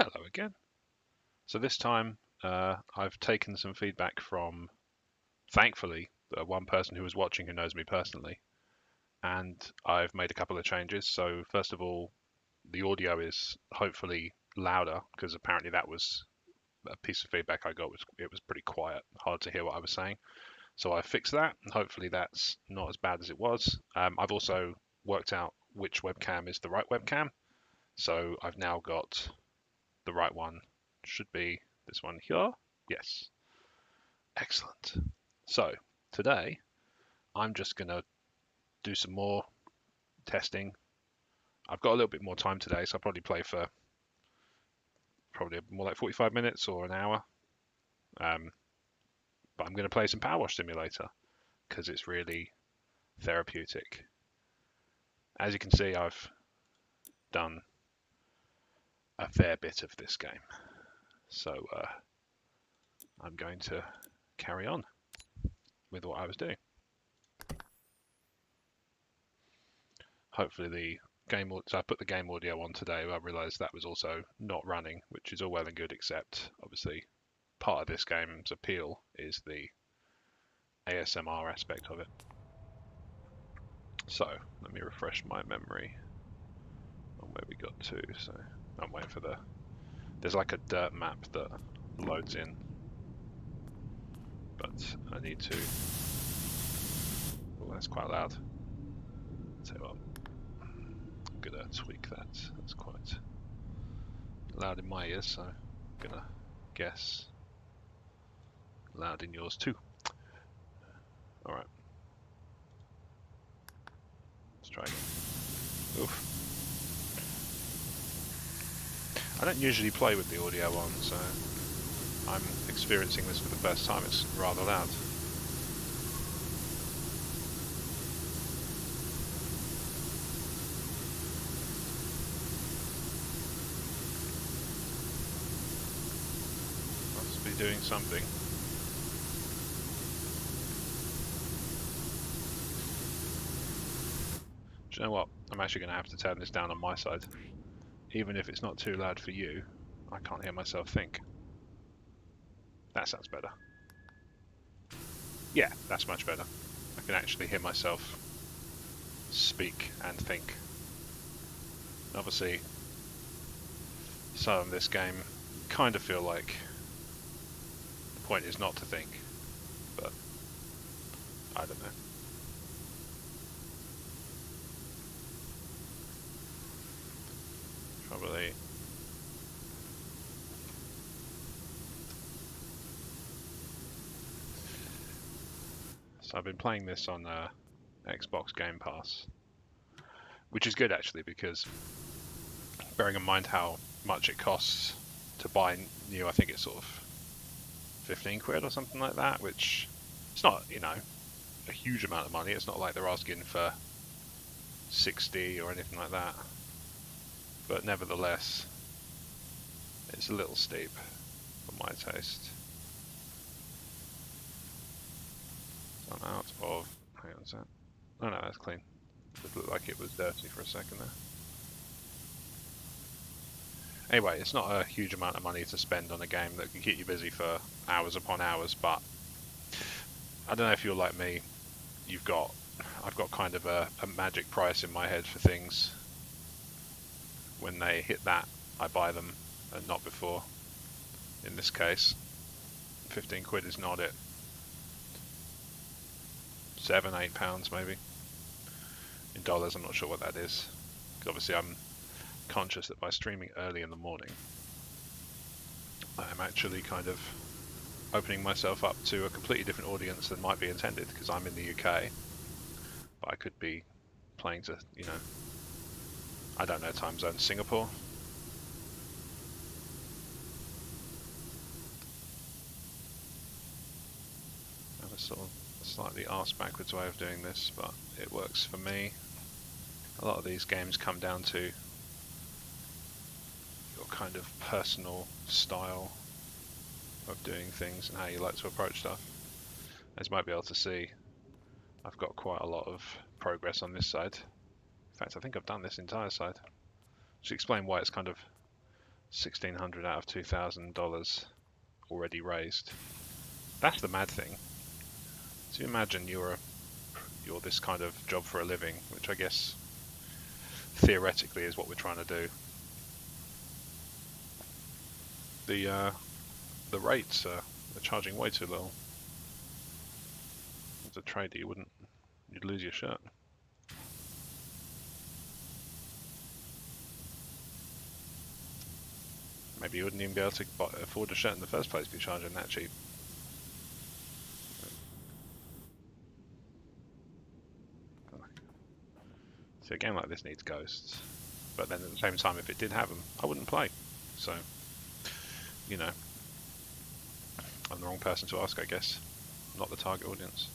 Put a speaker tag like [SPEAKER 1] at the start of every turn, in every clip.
[SPEAKER 1] Hello again. So this time I've taken some feedback from, thankfully, the one person who was watching who knows me personally, and I've made a couple of changes. So first of all, the audio is hopefully louder because apparently that was a piece of feedback I got was it was pretty quiet, hard to hear what I was saying. So I fixed that, and hopefully that's not as bad as it was. I've also worked out which webcam is the right webcam, so I've now got the right one. Should be this one here. Yes. Excellent. So today I'm just going to do some more testing. I've got a little bit more time today, so I'll probably play for probably more like 45 minutes or an hour. But I'm going to play some PowerWash Simulator because it's really therapeutic. As you can see, I've done a fair bit of this game. So I'm going to carry on with what I was doing. Hopefully the game, so I put the game audio on today. I realised that was also not running, which is all well and good, except obviously part of this game's appeal is the ASMR aspect of it. So let me refresh my memory on where we got to. So I'm waiting for there's like a dirt map that loads in, but I need to, oh, that's quite loud. Tell you what, I'm gonna tweak that. That's quite loud in my ears, so I'm gonna guess loud in yours too. All right, let's try again. Oof. I don't usually play with the audio on, so I'm experiencing this for the first time. It's rather loud. Must be doing something. Do you know what? I'm actually going to have to turn this down on my side. Even if it's not too loud for you, I can't hear myself think. That sounds better. Yeah, that's much better. I can actually hear myself speak and think. Obviously, some of this game kind of feel like the point is not to think, but I don't know. Probably. So I've been playing this on Xbox Game Pass, which is good actually because bearing in mind how much it costs to buy new, I think it's sort of 15 quid or something like that, which it's not, you know, a huge amount of money. It's not like they're asking for 60 or anything like that. But nevertheless, it's a little steep for my taste. So I'm out of, hang on a sec. Oh no, that's clean. It looked like it was dirty for a second there. Anyway, it's not a huge amount of money to spend on a game that can keep you busy for hours upon hours, but I don't know if you're like me, I've got kind of a magic price in my head for things. When they hit that, I buy them, and not before. In this case, 15 quid is not it. £7, £8 maybe. In dollars, I'm not sure what that is. Because obviously I'm conscious that by streaming early in the morning, I'm actually kind of opening myself up to a completely different audience than might be intended, because I'm in the UK, but I could be playing to, you know, I don't know, time zone Singapore. I have a sort of slightly arse backwards way of doing this, but it works for me. A lot of these games come down to your kind of personal style of doing things and how you like to approach stuff. As you might be able to see, I've got quite a lot of progress on this side. In fact, I think I've done this entire side. To explain why it's kind of $1,600 out of $2,000 already raised. That's the mad thing. So you imagine you're this kind of job for a living, which I guess theoretically is what we're trying to do. The rates are charging way too low. As a trader, you'd lose your shirt. Maybe you wouldn't even be able to afford a shirt in the first place if you're charging that cheap. So a game like this needs ghosts. But then at the same time, if it did have them, I wouldn't play. So, you know, I'm the wrong person to ask, I guess. Not the target audience.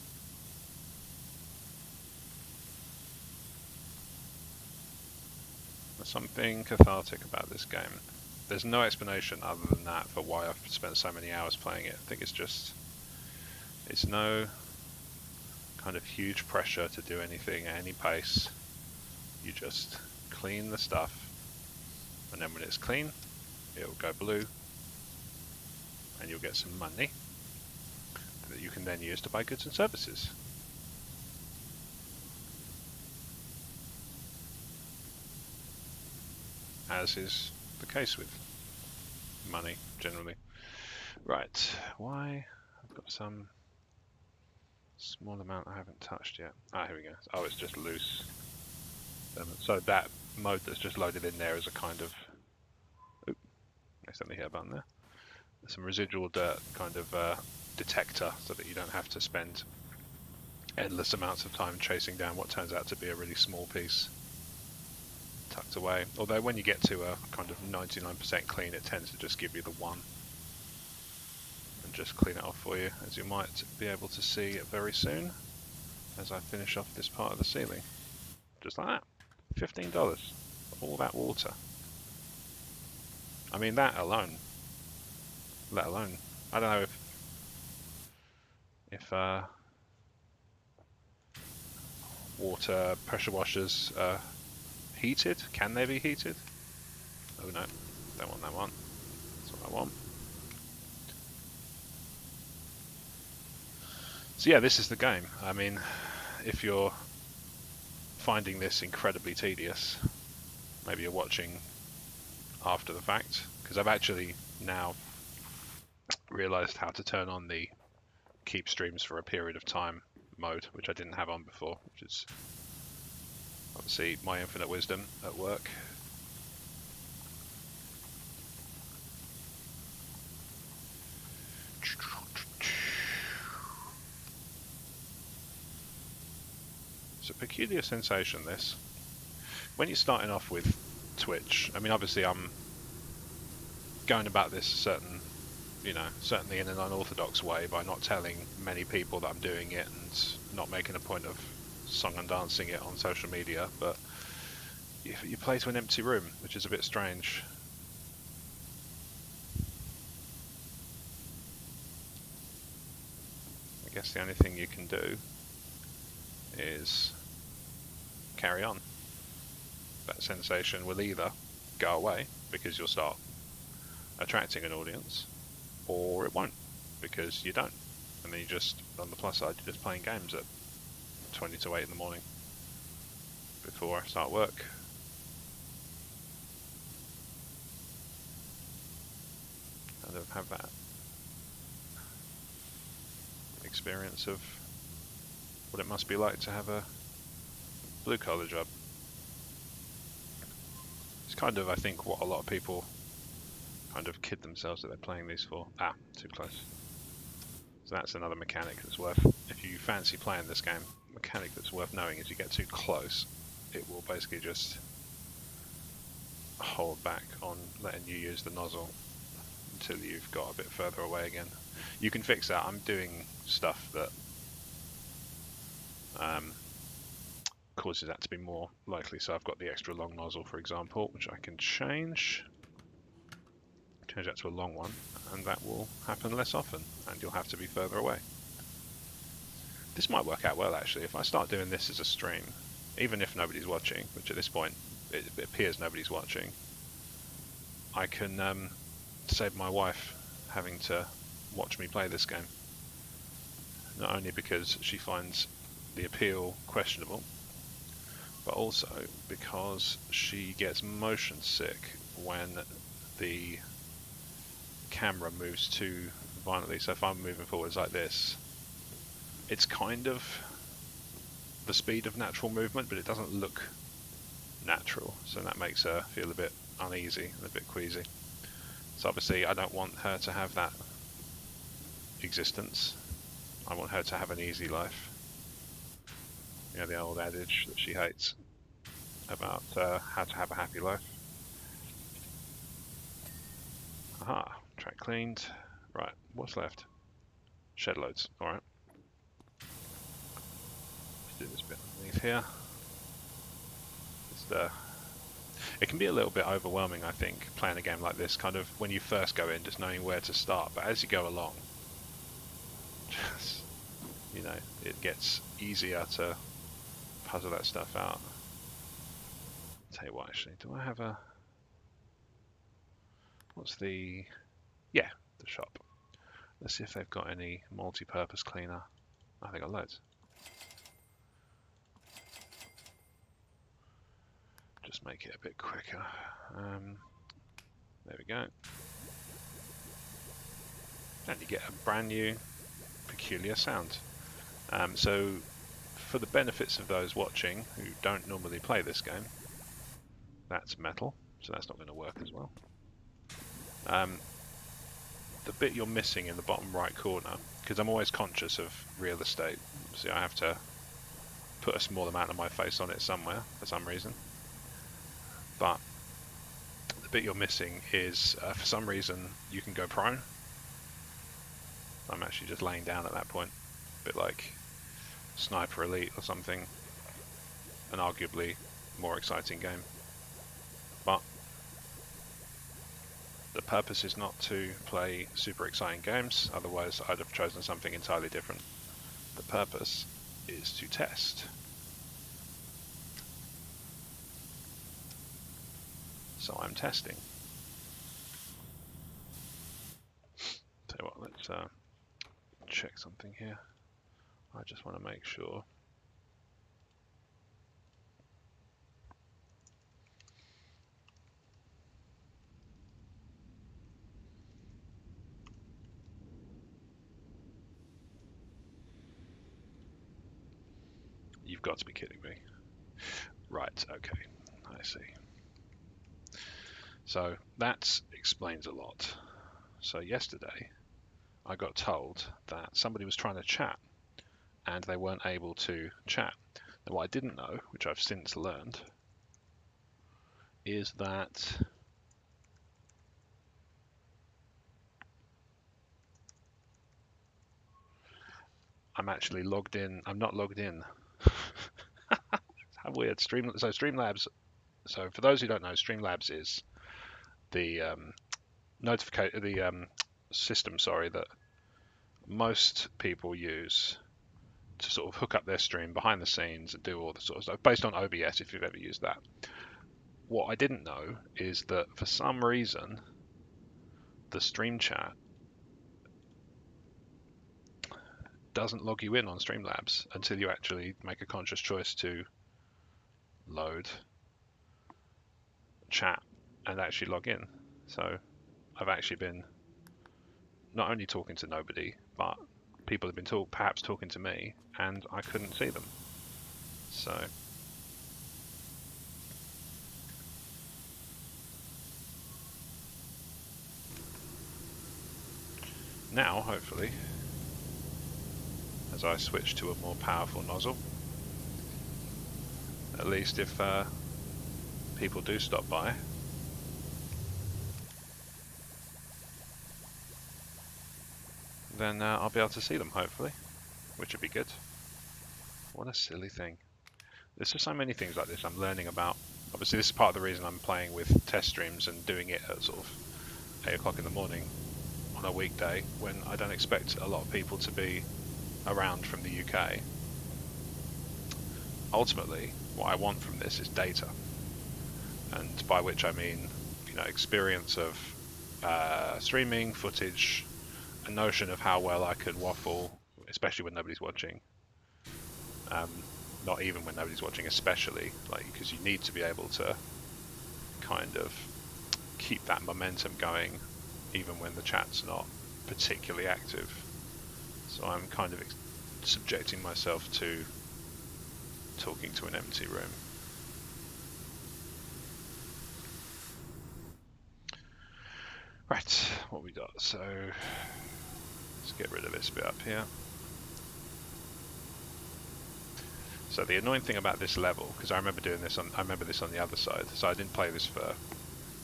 [SPEAKER 1] There's something cathartic about this game. There's no explanation other than that for why I've spent so many hours playing it. I think it's no kind of huge pressure to do anything at any pace. You just clean the stuff, and then when it's clean, it'll go blue, and you'll get some money that you can then use to buy goods and services. As is the case with money generally. Right, why? I've got some small amount I haven't touched yet. Ah, here we go. Oh, it's just loose. So that mode that's just loaded in there is a kind of, accidentally hit a button there. Some residual dirt kind of detector, so that you don't have to spend endless amounts of time chasing down what turns out to be a really small piece tucked away. Although when you get to a kind of 99% clean, it tends to just give you the one and just clean it off for you, as you might be able to see very soon as I finish off this part of the ceiling. Just like that. $15. All that water. I mean, that alone, let alone, I don't know if water pressure washers are heated. Can they be heated? Oh no, don't want that one. That's what I want. So yeah, this is the game. I mean, if you're finding this incredibly tedious, maybe you're watching after the fact, because I've actually now realized how to turn on the keep streams for a period of time mode, which I didn't have on before, which is obviously my infinite wisdom at work. It's a peculiar sensation, this. When you're starting off with Twitch, I mean, obviously I'm going about this certainly in an unorthodox way, by not telling many people that I'm doing it and not making a point of song and dancing it on social media, but you play to an empty room, which is a bit strange. I guess the only thing you can do is carry on. That sensation will either go away because you'll start attracting an audience, or it won't because you don't. And then you just, on the plus side, you're just playing games at 20 to 8 in the morning before I start work. Kind of have that experience of what it must be like to have a blue-collar job. It's kind of, I think, what a lot of people kind of kid themselves that they're playing these for. Ah, too close. So that's another mechanic that's worth, if you fancy playing this game, mechanic that's worth knowing is you get too close, it will basically just hold back on letting you use the nozzle until you've got a bit further away again. You can fix that. I'm doing stuff that causes that to be more likely. So I've got the extra long nozzle, for example, which I can change that to a long one, and that will happen less often, and you'll have to be further away. This might work out well, actually. If I start doing this as a stream, even if nobody's watching, which at this point it appears nobody's watching, I can save my wife having to watch me play this game. Not only because she finds the appeal questionable, but also because she gets motion sick when the camera moves too violently. So if I'm moving forwards like this, it's kind of the speed of natural movement, but it doesn't look natural, so that makes her feel a bit uneasy and a bit queasy. So obviously I don't want her to have that existence. I want her to have an easy life. You know, the old adage that she hates about how to have a happy life. Aha, track cleaned. Right, what's left? Shed loads, alright. Let's do this bit underneath here. It can be a little bit overwhelming, I think, playing a game like this, kind of when you first go in, just knowing where to start, but as you go along, just, you know, it gets easier to puzzle that stuff out. Tell you what, actually, do I have a... What's the... Yeah, the shop. Let's see if they've got any multi-purpose cleaner. I think I've got loads. Just make it a bit quicker. There we go. And you get a brand new peculiar sound. So for the benefits of those watching who don't normally play this game, that's metal, so that's not going to work as well. The bit you're missing in the bottom right corner, because I'm always conscious of real estate, so I have to put a small amount of my face on it somewhere for some reason. But the bit you're missing is, for some reason, you can go prone. I'm actually just laying down at that point, a bit like Sniper Elite or something, an arguably more exciting game. But the purpose is not to play super exciting games, otherwise I'd have chosen something entirely different. The purpose is to test. So I'm testing. Tell you what, let's check something here. I just want to make sure. You've got to be kidding me. Right, okay, I see. So that explains a lot. So yesterday I got told that somebody was trying to chat and they weren't able to chat. Now what I didn't know, which I've since learned, is that I'm actually logged in. I'm not logged in. How weird. Streamlabs. So for those who don't know, Streamlabs is the system, sorry, that most people use to sort of hook up their stream behind the scenes and do all the sort of stuff, based on OBS, if you've ever used that. What I didn't know is that for some reason, the stream chat doesn't log you in on Streamlabs until you actually make a conscious choice to load chat and actually log in. So I've actually been not only talking to nobody, but people have been perhaps talking to me, and I couldn't see them. So now, hopefully, as I switch to a more powerful nozzle, at least if people do stop by, then I'll be able to see them, hopefully, which would be good. What a silly thing. There's just so many things like this I'm learning about. Obviously, this is part of the reason I'm playing with test streams and doing it at sort of 8 o'clock in the morning on a weekday when I don't expect a lot of people to be around from the UK. Ultimately, what I want from this is data, and by which I mean, experience of streaming footage, a notion of how well I could waffle, especially when nobody's watching. Not even when nobody's watching, especially because you need to be able to kind of keep that momentum going, even when the chat's not particularly active. So I'm kind of subjecting myself to talking to an empty room. Right, what we got? So let's get rid of this bit up here. So the annoying thing about this level, because I remember doing this I remember this on the other side. So I didn't play this for a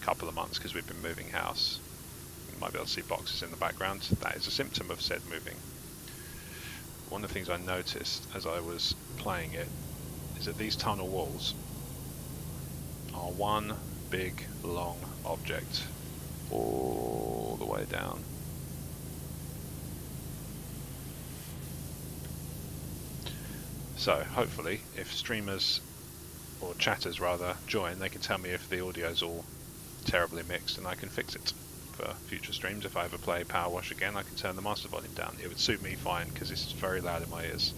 [SPEAKER 1] couple of months because we've been moving house. You might be able to see boxes in the background. That is a symptom of said moving. One of the things I noticed as I was playing it is that these tunnel walls are one big long object all the way down. So hopefully if streamers, or chatters rather, join, they can tell me if the audio's all terribly mixed and I can fix it for future streams. If I ever play PowerWash again, I can turn the master volume down. It would suit me fine because it's very loud in my ears.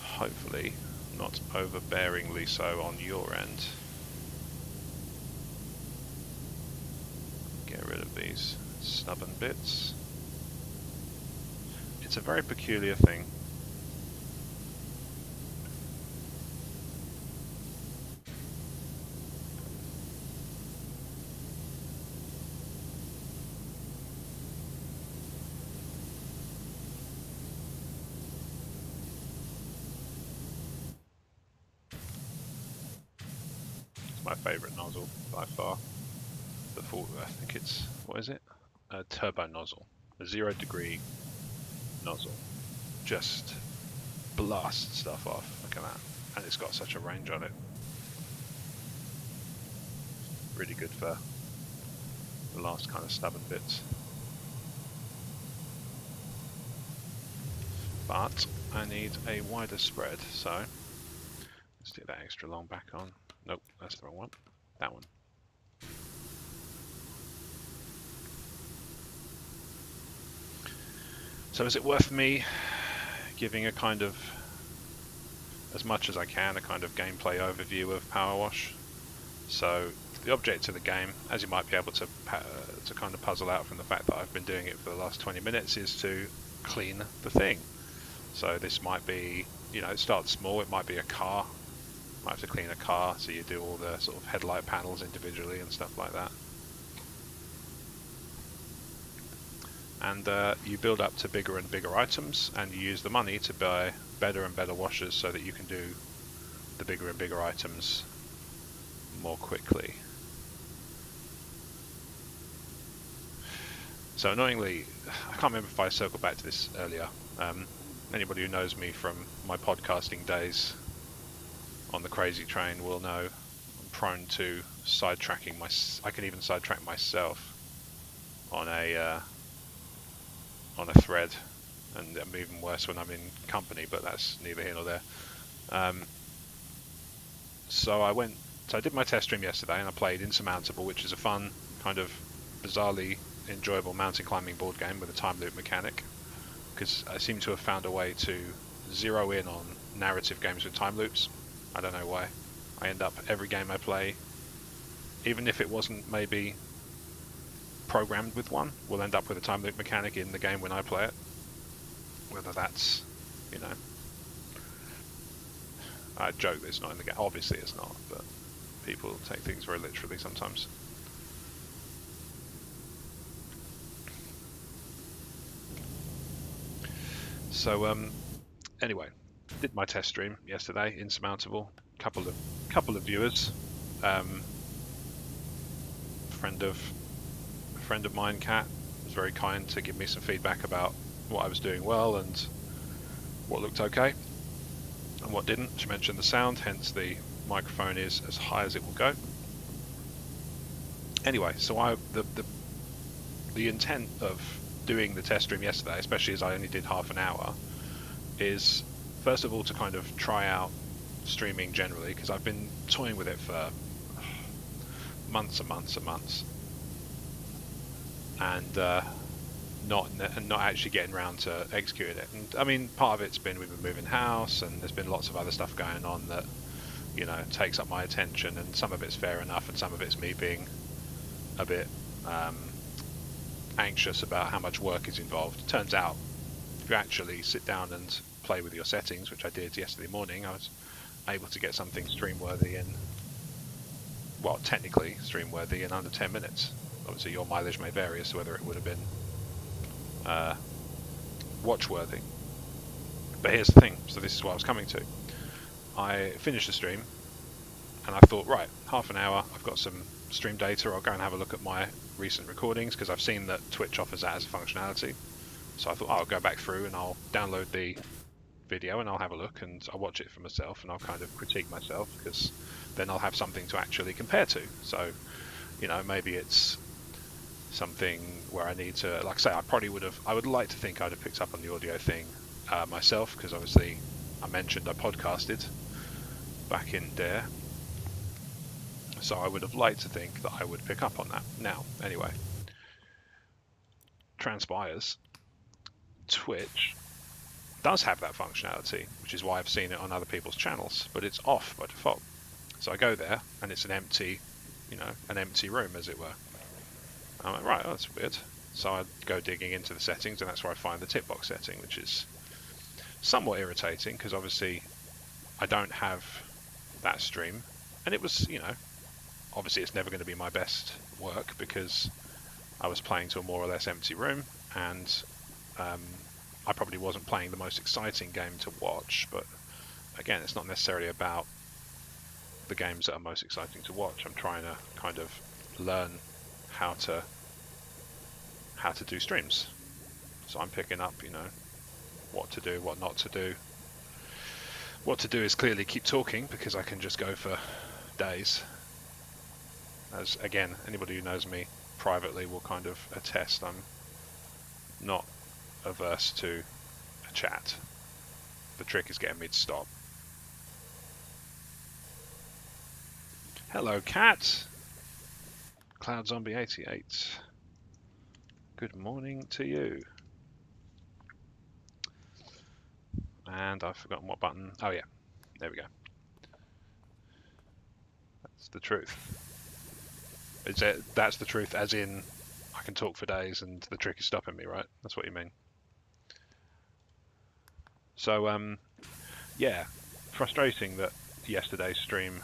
[SPEAKER 1] Hopefully not overbearingly so on your end. Get rid of these stubborn bits. It's a very peculiar thing. It's my favourite nozzle by far. The full, I think it's, what is it? A turbo nozzle. A 0 degree nozzle. Just blast stuff off. Look at that. And it's got such a range on it. Really good for the last kind of stubborn bits. But I need a wider spread, so let's do that extra long back on. Nope, that's the wrong one. That one. So is it worth me giving a kind of, as much as I can, a kind of gameplay overview of PowerWash? So the object of the game, as you might be able to kind of puzzle out from the fact that I've been doing it for the last 20 minutes, is to clean the thing. So this might be, it starts small, it might be a car. You might have to clean a car, so you do all the sort of headlight panels individually and stuff like that. And you build up to bigger and bigger items, and you use the money to buy better and better washers so that you can do the bigger and bigger items more quickly. So annoyingly, I can't remember if I circled back to this earlier. Anybody who knows me from my podcasting days on the Crazy Train will know I'm prone to sidetracking. I can even sidetrack myself on a thread, and I'm even worse when I'm in company, but that's neither here nor there. So I did my test stream yesterday, and I played Insurmountable, which is a fun, kind of bizarrely enjoyable mountain climbing board game with a time loop mechanic, because I seem to have found a way to zero in on narrative games with time loops. I don't know why. I end up, every game I play, even if it wasn't maybe programmed with one, will end up with a time loop mechanic in the game when I play it. Whether that's, I joke that it's not in the game. Obviously it's not, but people take things very literally sometimes. So anyway, did my test stream yesterday, Insurmountable. Couple of viewers. A friend of mine, Kat, was very kind to give me some feedback about what I was doing well and what looked okay and what didn't. She mentioned the sound, hence the microphone is as high as it will go. Anyway, so the intent of doing the test stream yesterday, especially as I only did half an hour, is first of all to kind of try out streaming generally, because I've been toying with it for months and months and months, and not actually getting around to executing it. And I mean, part of it's been we've been moving house, and there's been lots of other stuff going on that, you know, takes up my attention, and some of it's fair enough, and some of it's me being a bit anxious about how much work is involved. Turns out, if you actually sit down and play with your settings, which I did yesterday morning, I was able to get something stream-worthy in, well, technically stream-worthy in under 10 minutes. Obviously your mileage may vary as to whether it would have been watch-worthy. But here's the thing, so this is what I was coming to. I finished the stream, and I thought, right, half an hour, I've got some stream data, I'll go and have a look at my recent recordings, because I've seen that Twitch offers that as a functionality. So I thought, oh, I'll go back through and I'll download the video and I'll have a look, and I'll watch it for myself, and I'll kind of critique myself, because then I'll have something to actually compare to. So, you know, maybe it's something where I need to, like I say, I would like to think I'd have picked up on the audio thing myself, because obviously I mentioned I podcasted back in there, so I would have liked to think that I would pick up on that. Now, anyway, transpires Twitch does have that functionality, which is why I've seen it on other people's channels, but it's off by default. So I go there and it's an empty, you know, an empty room, as it were. I'm like, right, oh, that's weird. So I go digging into the settings, and that's where I find the tip box setting, which is somewhat irritating, because obviously I don't have that stream, and it was, you know, obviously it's never going to be my best work, because I was playing to a more or less empty room, and I probably wasn't playing the most exciting game to watch. But again, it's not necessarily about the games that are most exciting to watch. I'm trying to kind of learn how to do streams. So I'm picking up, you know, what to do, what not to do. What to do is clearly keep talking, because I can just go for days. As again, anybody who knows me privately will kind of attest, I'm not averse to a chat. The trick is getting me to stop. Hello, cat. Cloud Zombie 88. Good morning to you. And I've forgotten what button. Oh yeah, there we go. That's the truth. That's the truth, as in I can talk for days and the trick is stopping me, right? That's what you mean. So yeah, frustrating that yesterday's stream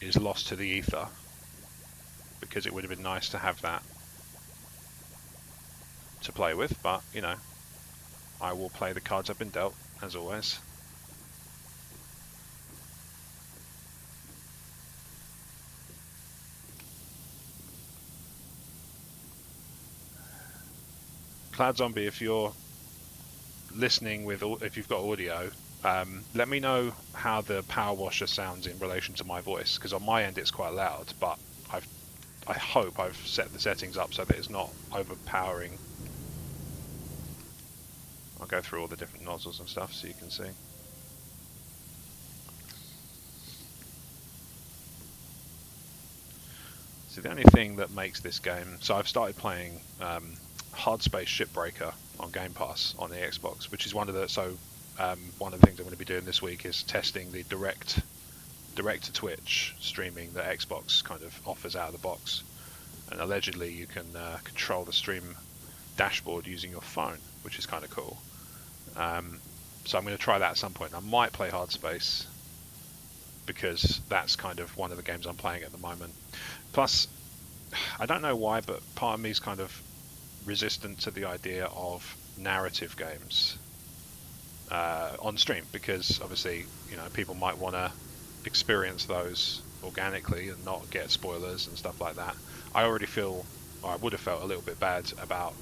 [SPEAKER 1] is lost to the ether, because it would have been nice to have that to play with, but you know, I will play the cards I've been dealt, as always. Cloud Zombie, if you're listening if you've got audio, let me know how the PowerWasher sounds in relation to my voice, because on my end it's quite loud, but I hope I've set the settings up so that it's not overpowering. I'll go through all the different nozzles and stuff so you can see. So the only thing that makes this game, so I've started playing Hard Space Shipbreaker on Game Pass on the Xbox, which is one of the things I'm going to be doing this week is testing the direct to Twitch streaming that Xbox kind of offers out of the box, and allegedly you can control the stream dashboard using your phone, which is kind of cool. So I'm going to try that at some point. I might play Hard Space, because that's kind of one of the games I'm playing at the moment. Plus, I don't know why, but part of me is kind of resistant to the idea of narrative games on stream, because obviously, you know, people might want to experience those organically and not get spoilers and stuff like that. I already feel, or I would have felt a little bit bad about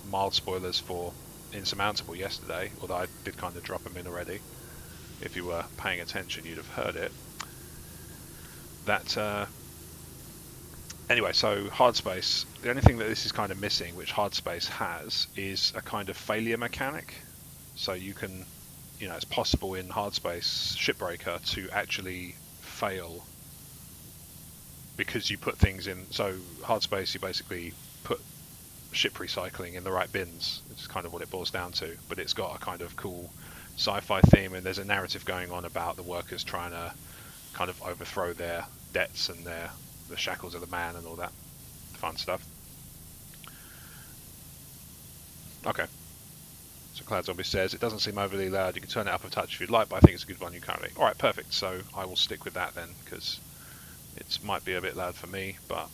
[SPEAKER 1] mild spoilers for Insurmountable yesterday, although I did kind of drop them in already. If you were paying attention, you'd have heard it. Anyway, so Hard Space, the only thing that this is kind of missing, which Hard Space has, is a kind of failure mechanic. So you can it's possible in Hardspace Shipbreaker to actually fail because you put things in. So Hardspace, you basically put ship recycling in the right bins. It's kind of what it boils down to. But it's got a kind of cool sci-fi theme, and there's a narrative going on about the workers trying to kind of overthrow their debts and the shackles of the man and all that fun stuff. Okay. So Cloud Zombie says, it doesn't seem overly loud. You can turn it up a touch if you'd like, but I think it's a good volume currently. Alright, perfect. So I will stick with that then, because it might be a bit loud for me, but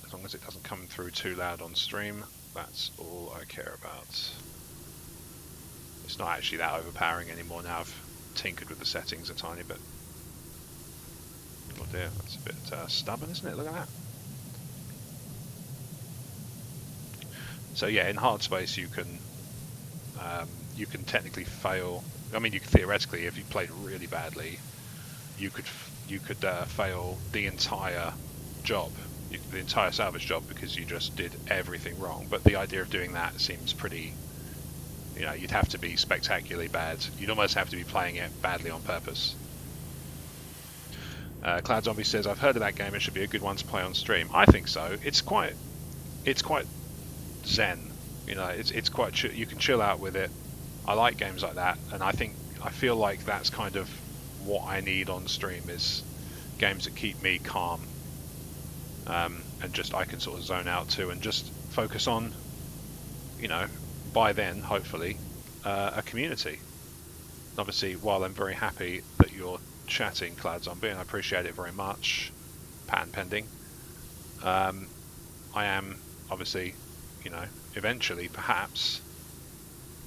[SPEAKER 1] as long as it doesn't come through too loud on stream, that's all I care about. It's not actually that overpowering anymore now. I've tinkered with the settings a tiny bit. Oh dear, that's a bit stubborn, isn't it? Look at that. So yeah, in Hardspace you can technically fail. I mean, you could theoretically, if you played really badly, you could fail the entire job, the entire salvage job, because you just did everything wrong. But the idea of doing that seems pretty, you'd have to be spectacularly bad. You'd almost have to be playing it badly on purpose. Cloud Zombie says, I've heard of that game. It should be a good one to play on stream. I think so. It's quite zen. It's quite you can chill out with it. I like games like that, and I feel like that's kind of what I need on stream, is games that keep me calm, and just I can sort of zone out to and just focus on, by then hopefully a community. Obviously, while I'm very happy that you're chatting, Cloud Zombie, and I appreciate it very much, patent pending, I am obviously, eventually perhaps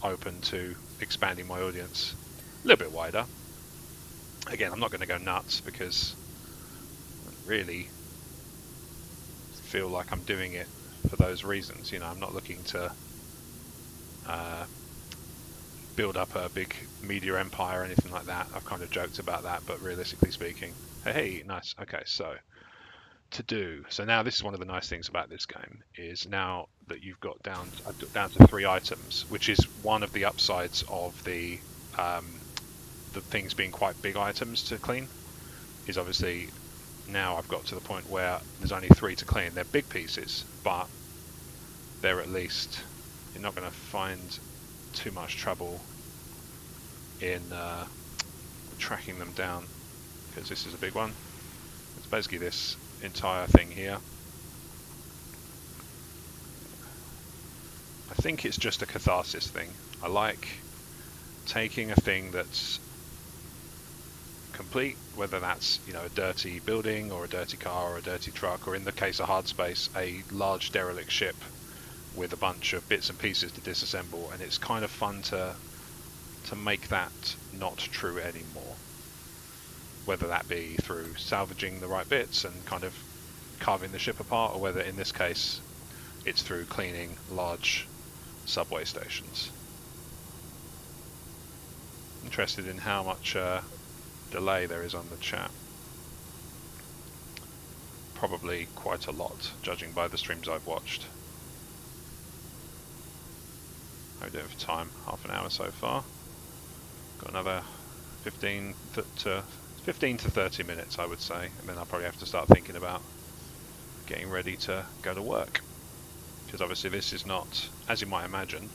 [SPEAKER 1] open to expanding my audience a little bit wider. Again, I'm not going to go nuts, because I really feel like I'm doing it for those reasons. I'm not looking to build up a big media empire or anything like that. I've kind of joked about that, but realistically speaking, hey, nice. Okay, so so now this is one of the nice things about this game, is now that you've got down to 3 items, which is one of the upsides of the things being quite big items to clean, is obviously now I've got to the point where there's only 3 to clean. They're big pieces, but they're at least, you're not going to find too much trouble in tracking them down, because this is a big one. It's basically this entire thing here. I think it's just a catharsis thing. I like taking a thing that's complete, whether that's a dirty building or a dirty car or a dirty truck, or in the case of Hardspace, a large derelict ship with a bunch of bits and pieces to disassemble, and it's kind of fun to make that not true anymore, whether that be through salvaging the right bits and kind of carving the ship apart, or whether in this case it's through cleaning large subway stations. Interested in how much delay there is on the chat. Probably quite a lot, judging by the streams I've watched. How are we doing for time? Half an hour so far. Got another 15 to 30 minutes, I would say, and then I'll probably have to start thinking about getting ready to go to work, because obviously this is not, as you might imagine,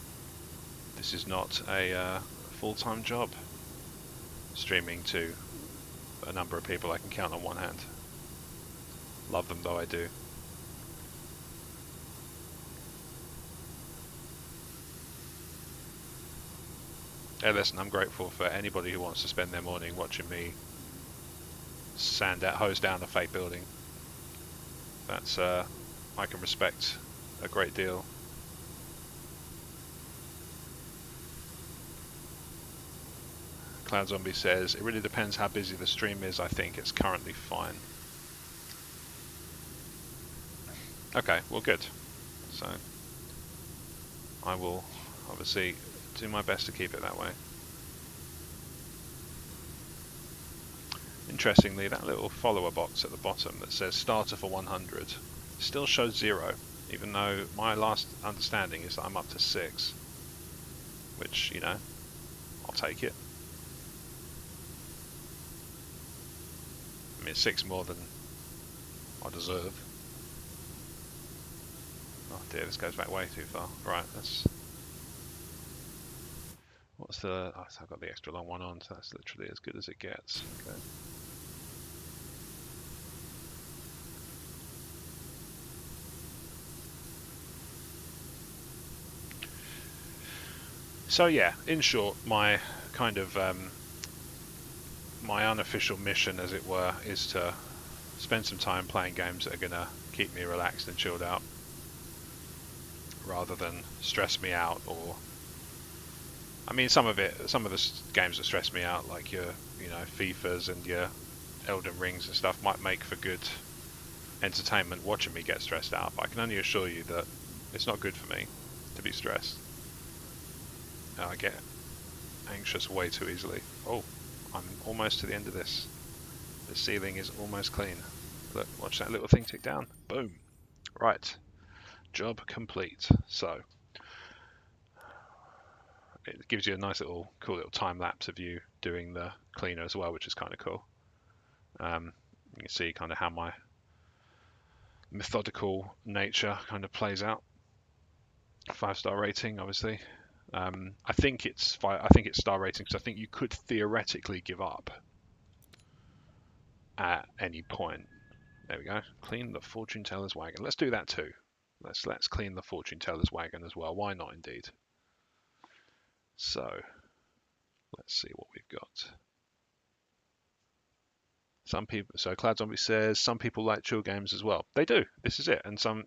[SPEAKER 1] this is not a full-time job, streaming to a number of people I can count on one hand. Love them though I do. Hey, listen, I'm grateful for anybody who wants to spend their morning watching me hose down a fake building. That's I can respect a great deal. Cloud Zombie says, it really depends how busy the stream is. I think it's currently fine. Okay, well, good. So I will obviously do my best to keep it that way. Interestingly, that little follower box at the bottom that says starter for 100 still shows 0, even though my last understanding is that I'm up to 6, which, I'll take it. mean, it's 6 more than I deserve. Oh dear, this goes back way too far. Right, let's... What's the... Oh, so I've got the extra long one on, so that's literally as good as it gets. Okay. So yeah, in short, my kind of my unofficial mission, as it were, is to spend some time playing games that are going to keep me relaxed and chilled out, rather than stress me out. Or, I mean, some of the games that stress me out, like your, FIFAs and your Elden Rings and stuff, might make for good entertainment watching me get stressed out. But I can only assure you that it's not good for me to be stressed. I get anxious way too easily. Oh, I'm almost to the end of this. The ceiling is almost clean. Look, watch that little thing tick down. Boom. Right. Job complete. So it gives you a nice little, cool little time lapse of you doing the cleaner as well, which is kind of cool. You can see kind of how my methodical nature kind of plays out. 5-star rating, obviously. I think it's star rating because I think you could theoretically give up at any point. There we go. Clean the fortune teller's wagon. Let's do that too. Let's clean the fortune teller's wagon as well. Why not, indeed? So let's see what we've got. Some people. So Cloud Zombie says some people like chill games as well. They do. This is it. And some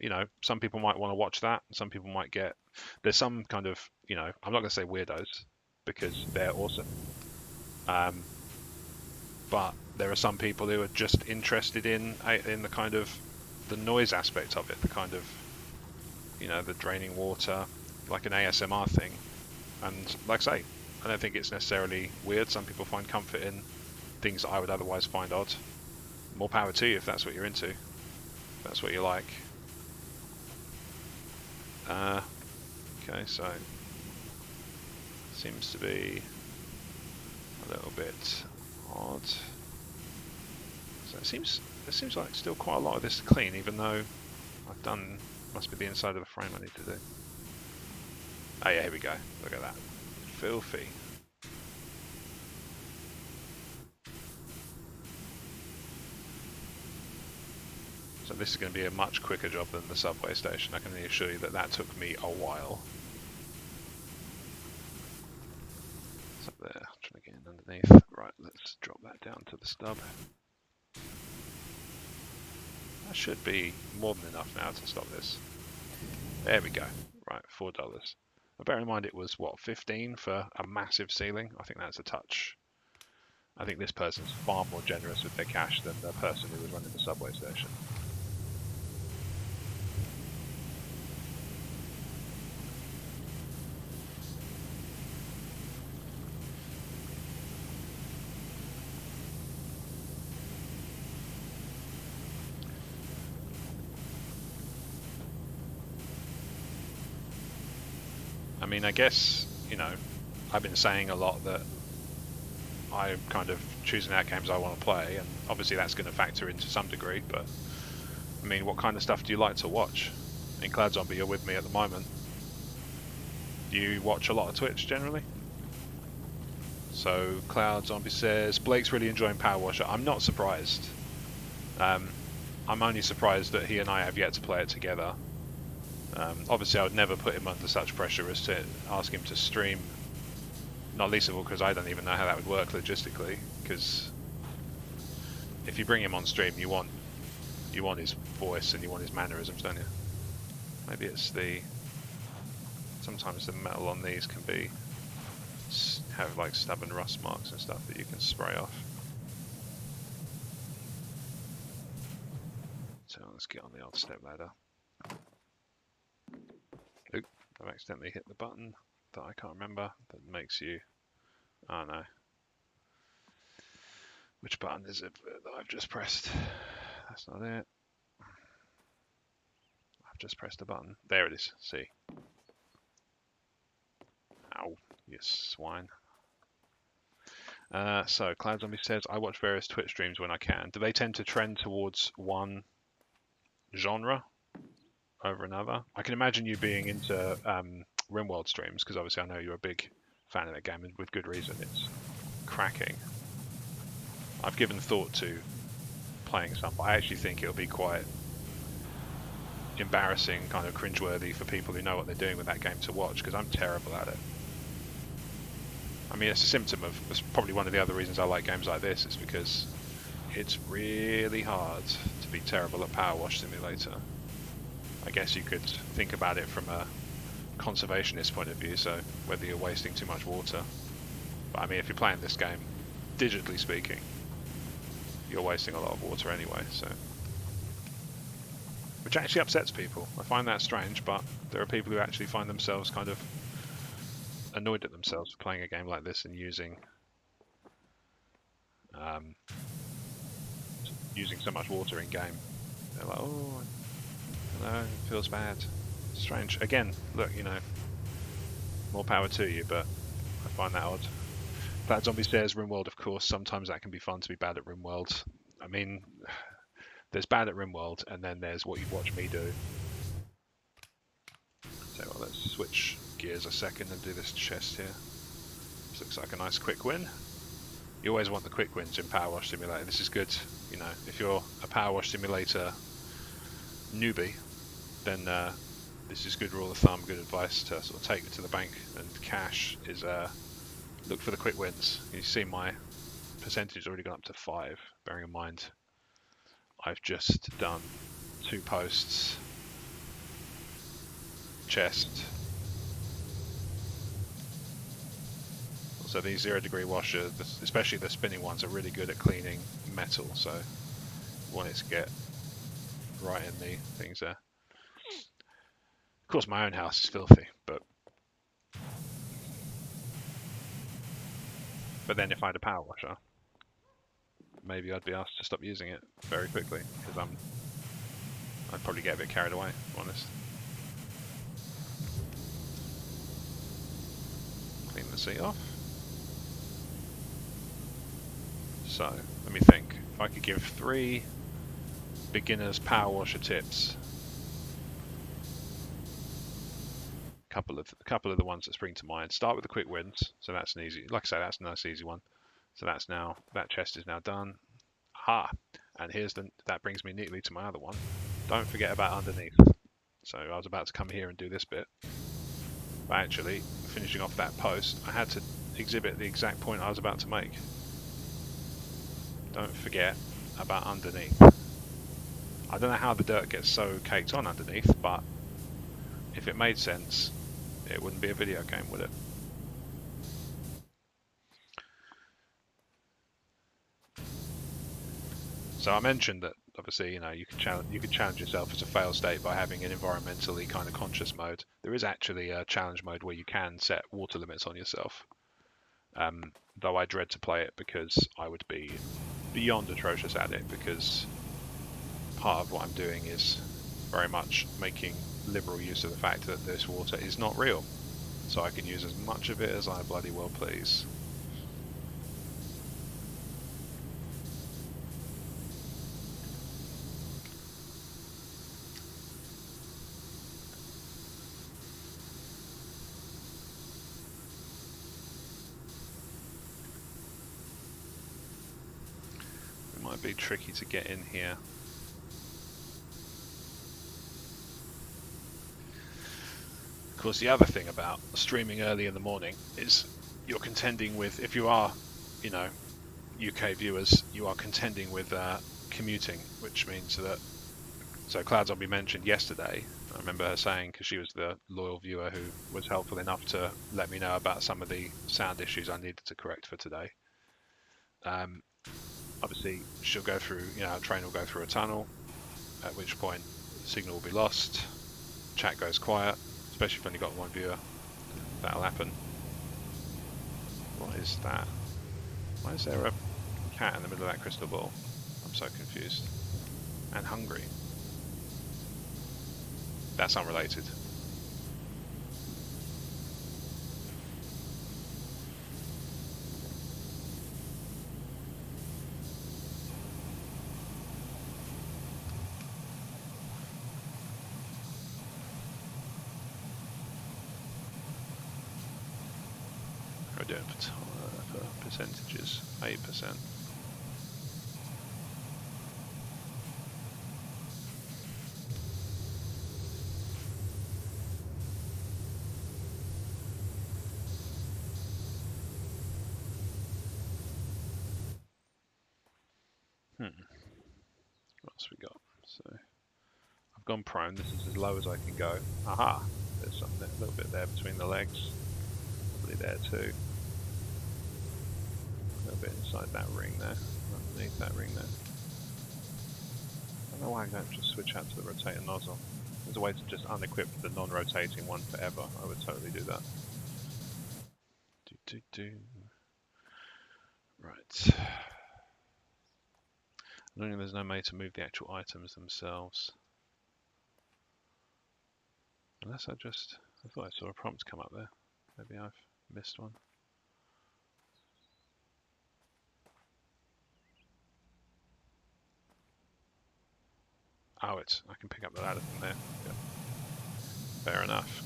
[SPEAKER 1] people might want to watch that. Some people might get. There's some kind of, I'm not going to say weirdos because they're awesome. But there are some people who are just interested in the kind of the noise aspect of it, the kind of, the draining water, like an ASMR thing. And like I say, I don't think it's necessarily weird. Some people find comfort in things that I would otherwise find odd. More power to you if that's what you're into. If that's what you like. Okay, so seems to be a little bit odd. So it seems like still quite a lot of this to clean, even though I've done, must be the inside of the frame I need to do. Oh yeah, here we go. Look at that. Filthy. So this is going to be a much quicker job than the subway station. I can assure you that took me a while. It's up there, trying to get in underneath. Right, let's drop that down to the stub. That should be more than enough now to stop this. There we go. Right, $4. But bear in mind it was, what, 15 for a massive ceiling? I think that's a touch. I think this person's far more generous with their cash than the person who was running the subway station. I mean, I guess, I've been saying a lot that I'm kind of choosing out games I want to play, and obviously that's going to factor into some degree, but I mean, what kind of stuff do you like to watch? In Cloud Zombie, you're with me at the moment. Do you watch a lot of Twitch generally? So Cloud Zombie says, Blake's really enjoying PowerWash. I'm not surprised. I'm only surprised that he and I have yet to play it together. Obviously, I would never put him under such pressure as to ask him to stream. Not least of all because I don't even know how that would work logistically. Because if you bring him on stream, you want his voice and you want his mannerisms, don't you? Maybe it's sometimes the metal on these can have like stubborn rust marks and stuff that you can spray off. So let's get on the old step ladder. Oop, I've accidentally hit the button that I can't remember that makes you... Oh no. Which button is it that I've just pressed? That's not it. I've just pressed a button. There it is. See. Ow, you swine. So Cloud Zombie says, I watch various Twitch streams when I can. Do they tend to trend towards one genre over another? I can imagine you being into RimWorld streams, because obviously I know you're a big fan of that game, and with good reason. It's cracking. I've given thought to playing some, but I actually think it'll be quite embarrassing, kind of cringeworthy for people who know what they're doing with that game to watch, because I'm terrible at it. I mean, it's a symptom of, it's probably one of the other reasons I like games like this, is because it's really hard to be terrible at PowerWash Simulator. I guess you could think about it from a conservationist point of view, so whether you're wasting too much water. But I mean, if you're playing this game, digitally speaking, you're wasting a lot of water anyway, so. Which actually upsets people. I find that strange, but there are people who actually find themselves kind of annoyed at themselves for playing a game like this and using so much water in game. They're like, oh, no, it feels bad. Strange. Again, look, you know, more power to you, but I find that odd. Cloud Zombie says, RimWorld, of course, sometimes that can be fun to be bad at RimWorld. I mean, there's bad at RimWorld, and then there's what you watch me do. So well, let's switch gears a second and do this chest here. This looks like a nice quick win. You always want the quick wins in PowerWash Simulator. This is good, you know, if you're a PowerWash Simulator newbie, then this is good rule of thumb, good advice to sort of take it to the bank and cash is look for the quick wins. You see my percentage has already gone up to 5, bearing in mind I've just done 2 posts, chest. So these 0 degree washers, especially the spinning ones, are really good at cleaning metal, so you want it to get right in the things there. Of course my own house is filthy, but then if I had a power washer, maybe I'd be asked to stop using it very quickly, because I'd probably get a bit carried away, to be honest. Clean the seat off. So, let me think. If I could give 3 beginners power washer tips, a couple of the ones that spring to mind. Start with the quick wins. So that's an easy, like I say, that's a nice easy one. So that's now, that chest is now done. Aha! And that brings me neatly to my other one. Don't forget about underneath. So I was about to come here and do this bit. But actually, finishing off that post, I had to exhibit the exact point I was about to make. Don't forget about underneath. I don't know how the dirt gets so caked on underneath, but if it made sense, it wouldn't be a video game, would it? So I mentioned that obviously, you know, you can challenge yourself as a fail state by having an environmentally kind of conscious mode. There is actually a challenge mode where you can set water limits on yourself. Though I dread to play it because I would be beyond atrocious at it, because part of what I'm doing is very much making liberal use of the fact that this water is not real. So I can use as much of it as I bloody well please. It might be tricky to get in here. Of course, the other thing about streaming early in the morning is you're contending with, if you are, you know, UK viewers, you are contending with commuting, which means that, so Cloud Zombie mentioned yesterday, I remember her saying, because she was the loyal viewer who was helpful enough to let me know about some of the sound issues I needed to correct for today. Obviously, she'll go through, you know, a train will go through a tunnel, at which point signal will be lost, chat goes quiet, especially if you've only got one viewer. That'll happen. What is that? Why is there a cat in the middle of that crystal ball? I'm so confused. And hungry. That's unrelated. doing for percentages? 8%. What else we got? So I've gone prone. This is as low as I can go. Aha! There's something a little bit there between the legs. Probably there too. A little bit inside that ring there, underneath that ring there. I don't know why I don't just switch out to the rotator nozzle. There's a way to just unequip the non-rotating one forever. I would totally do that. Right. Knowing there's no way to move the actual items themselves. Unless I thought I saw a prompt come up there. Maybe I've missed one. Oh, I can pick up the ladder from there. Yep. Fair enough.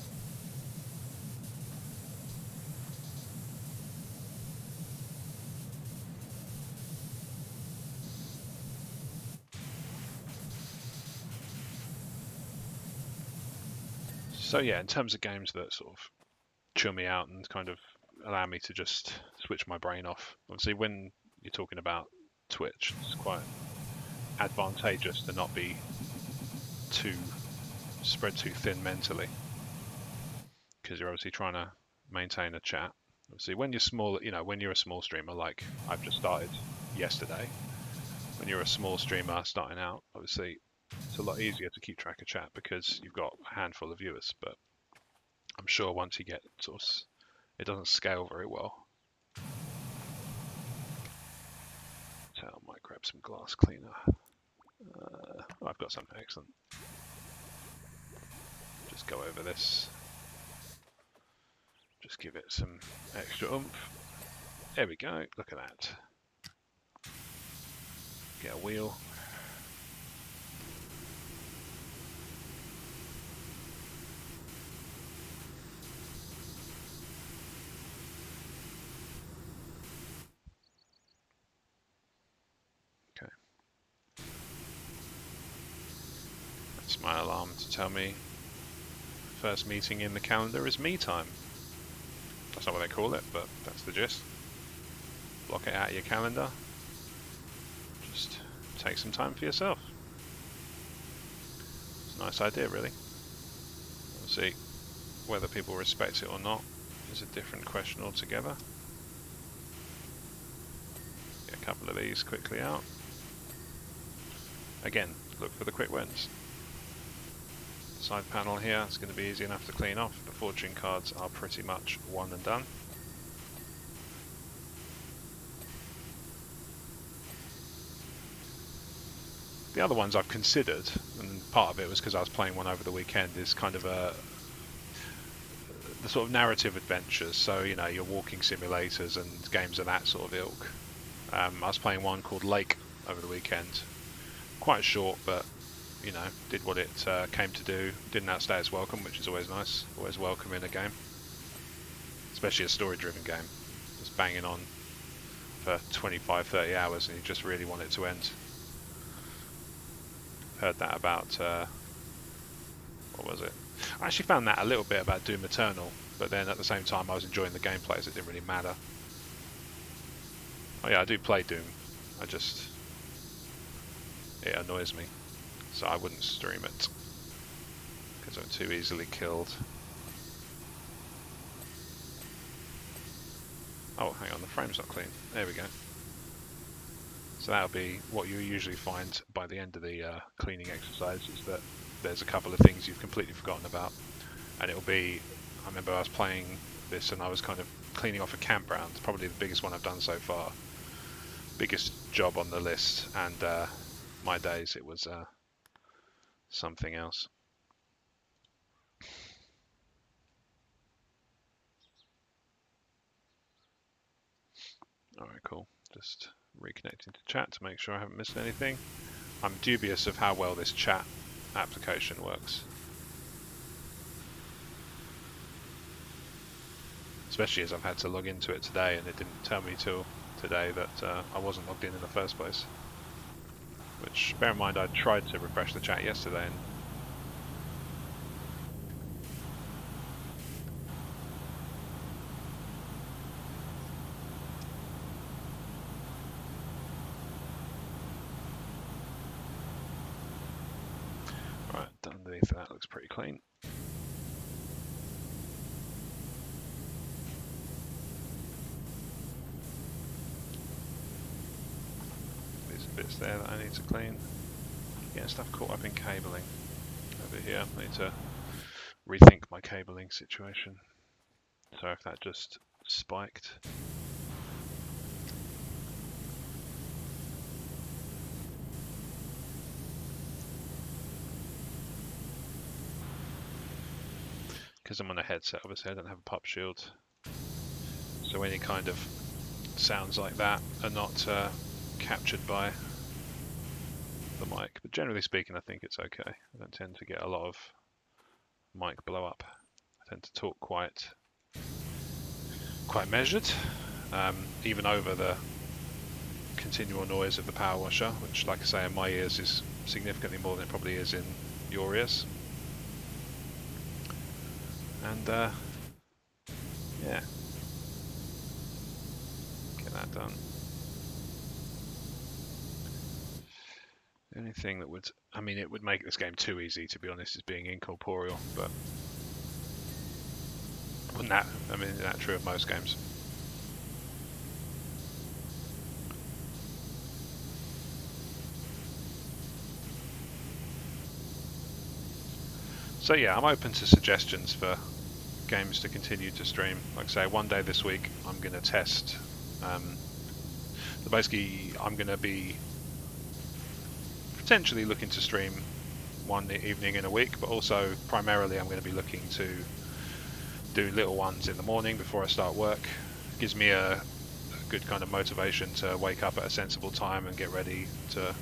[SPEAKER 1] So yeah, in terms of games that sort of chill me out and kind of allow me to just switch my brain off. Obviously, when you're talking about Twitch, it's quite advantageous to not be spread too thin mentally, because you're obviously trying to maintain a chat. Obviously, when you're small, when you're a small streamer, like I've just started yesterday, when you're a small streamer starting out, obviously it's a lot easier to keep track of chat because you've got a handful of viewers. But I'm sure once you get it doesn't scale very well. So I might grab some glass cleaner. I've got something excellent. Just go over this. Just give it some extra oomph. There we go. Look at that. Get a wheel. Okay. That's my alarm to tell me first meeting in the calendar is me time. That's not what they call it, but that's the gist. Block it out of your calendar. Just take some time for yourself. It's a nice idea, really. We'll see whether people respect it or not is a different question altogether. Get a couple of these quickly out. Again, look for the quick wins. Side panel here, it's going to be easy enough to clean off. The fortune cards are pretty much one and done. The other ones I've considered, and part of it was because I was playing one over the weekend, is kind of the sort of narrative adventures. So, your walking simulators and games of that sort of ilk. I was playing one called Lake over the weekend. Quite short, but did what it came to do. Didn't outstay its welcome, which is always nice. Always welcome in a game, especially a story-driven game. Just banging on for 25, 30 hours, and you just really want it to end. Heard that about what was it? I actually found that a little bit about Doom Eternal, but then at the same time I was enjoying the gameplay, so it didn't really matter. Oh yeah, I do play Doom. It annoys me. So I wouldn't stream it because I'm too easily killed. Oh, hang on, the frame's not clean. There we go. So that'll be what you usually find by the end of the cleaning exercise, is that there's a couple of things you've completely forgotten about. And it'll be, I remember I was playing this and I was kind of cleaning off a campground, probably the biggest one I've done so far. Biggest job on the list, and my days, it was something else. Alright, cool. Just reconnecting to chat to make sure I haven't missed anything. I'm dubious of how well this chat application works. especially as I've had to log into it today and it didn't tell me till today that I wasn't logged in the first place. Which, bear in mind, I tried to refresh the chat yesterday and right, underneath that looks pretty clean. These bits there that I need to clean. Getting stuff caught up in cabling over here. I need to rethink my cabling situation. So if that just spiked. Because I'm on a headset, obviously I don't have a pop shield. So any kind of sounds like that are not captured by the mic. But generally speaking, I think it's okay. I don't tend to get a lot of mic blow up. I tend to talk quite measured, even over the continual noise of the PowerWasher, which, like I say, in my ears is significantly more than it probably is in your ears. And yeah, get that done. The only thing that would, I mean, it would make this game too easy, to be honest, is being incorporeal, but wouldn't that, I mean, isn't that true of most games? So yeah, I'm open to suggestions for games to continue to stream. Like I say, one day this week I'm going to test. So basically, I'm going to be potentially looking to stream one evening in a week, but also primarily I'm going to be looking to do little ones in the morning before I start work. It gives me a good kind of motivation to wake up at a sensible time and get ready to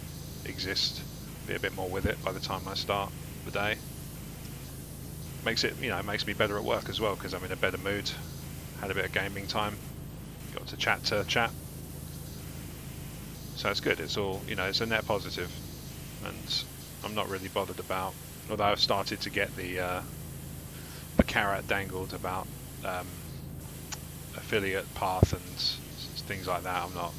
[SPEAKER 1] exist, be a bit more with it by the time I start the day. Makes it, you know, it makes me better at work as well because I'm in a better mood. Had a bit of gaming time, got to chat, so it's good. It's all, you know, it's a net positive, and I'm not really bothered about. Although I've started to get the carrot dangled about affiliate path and things like that. I'm not.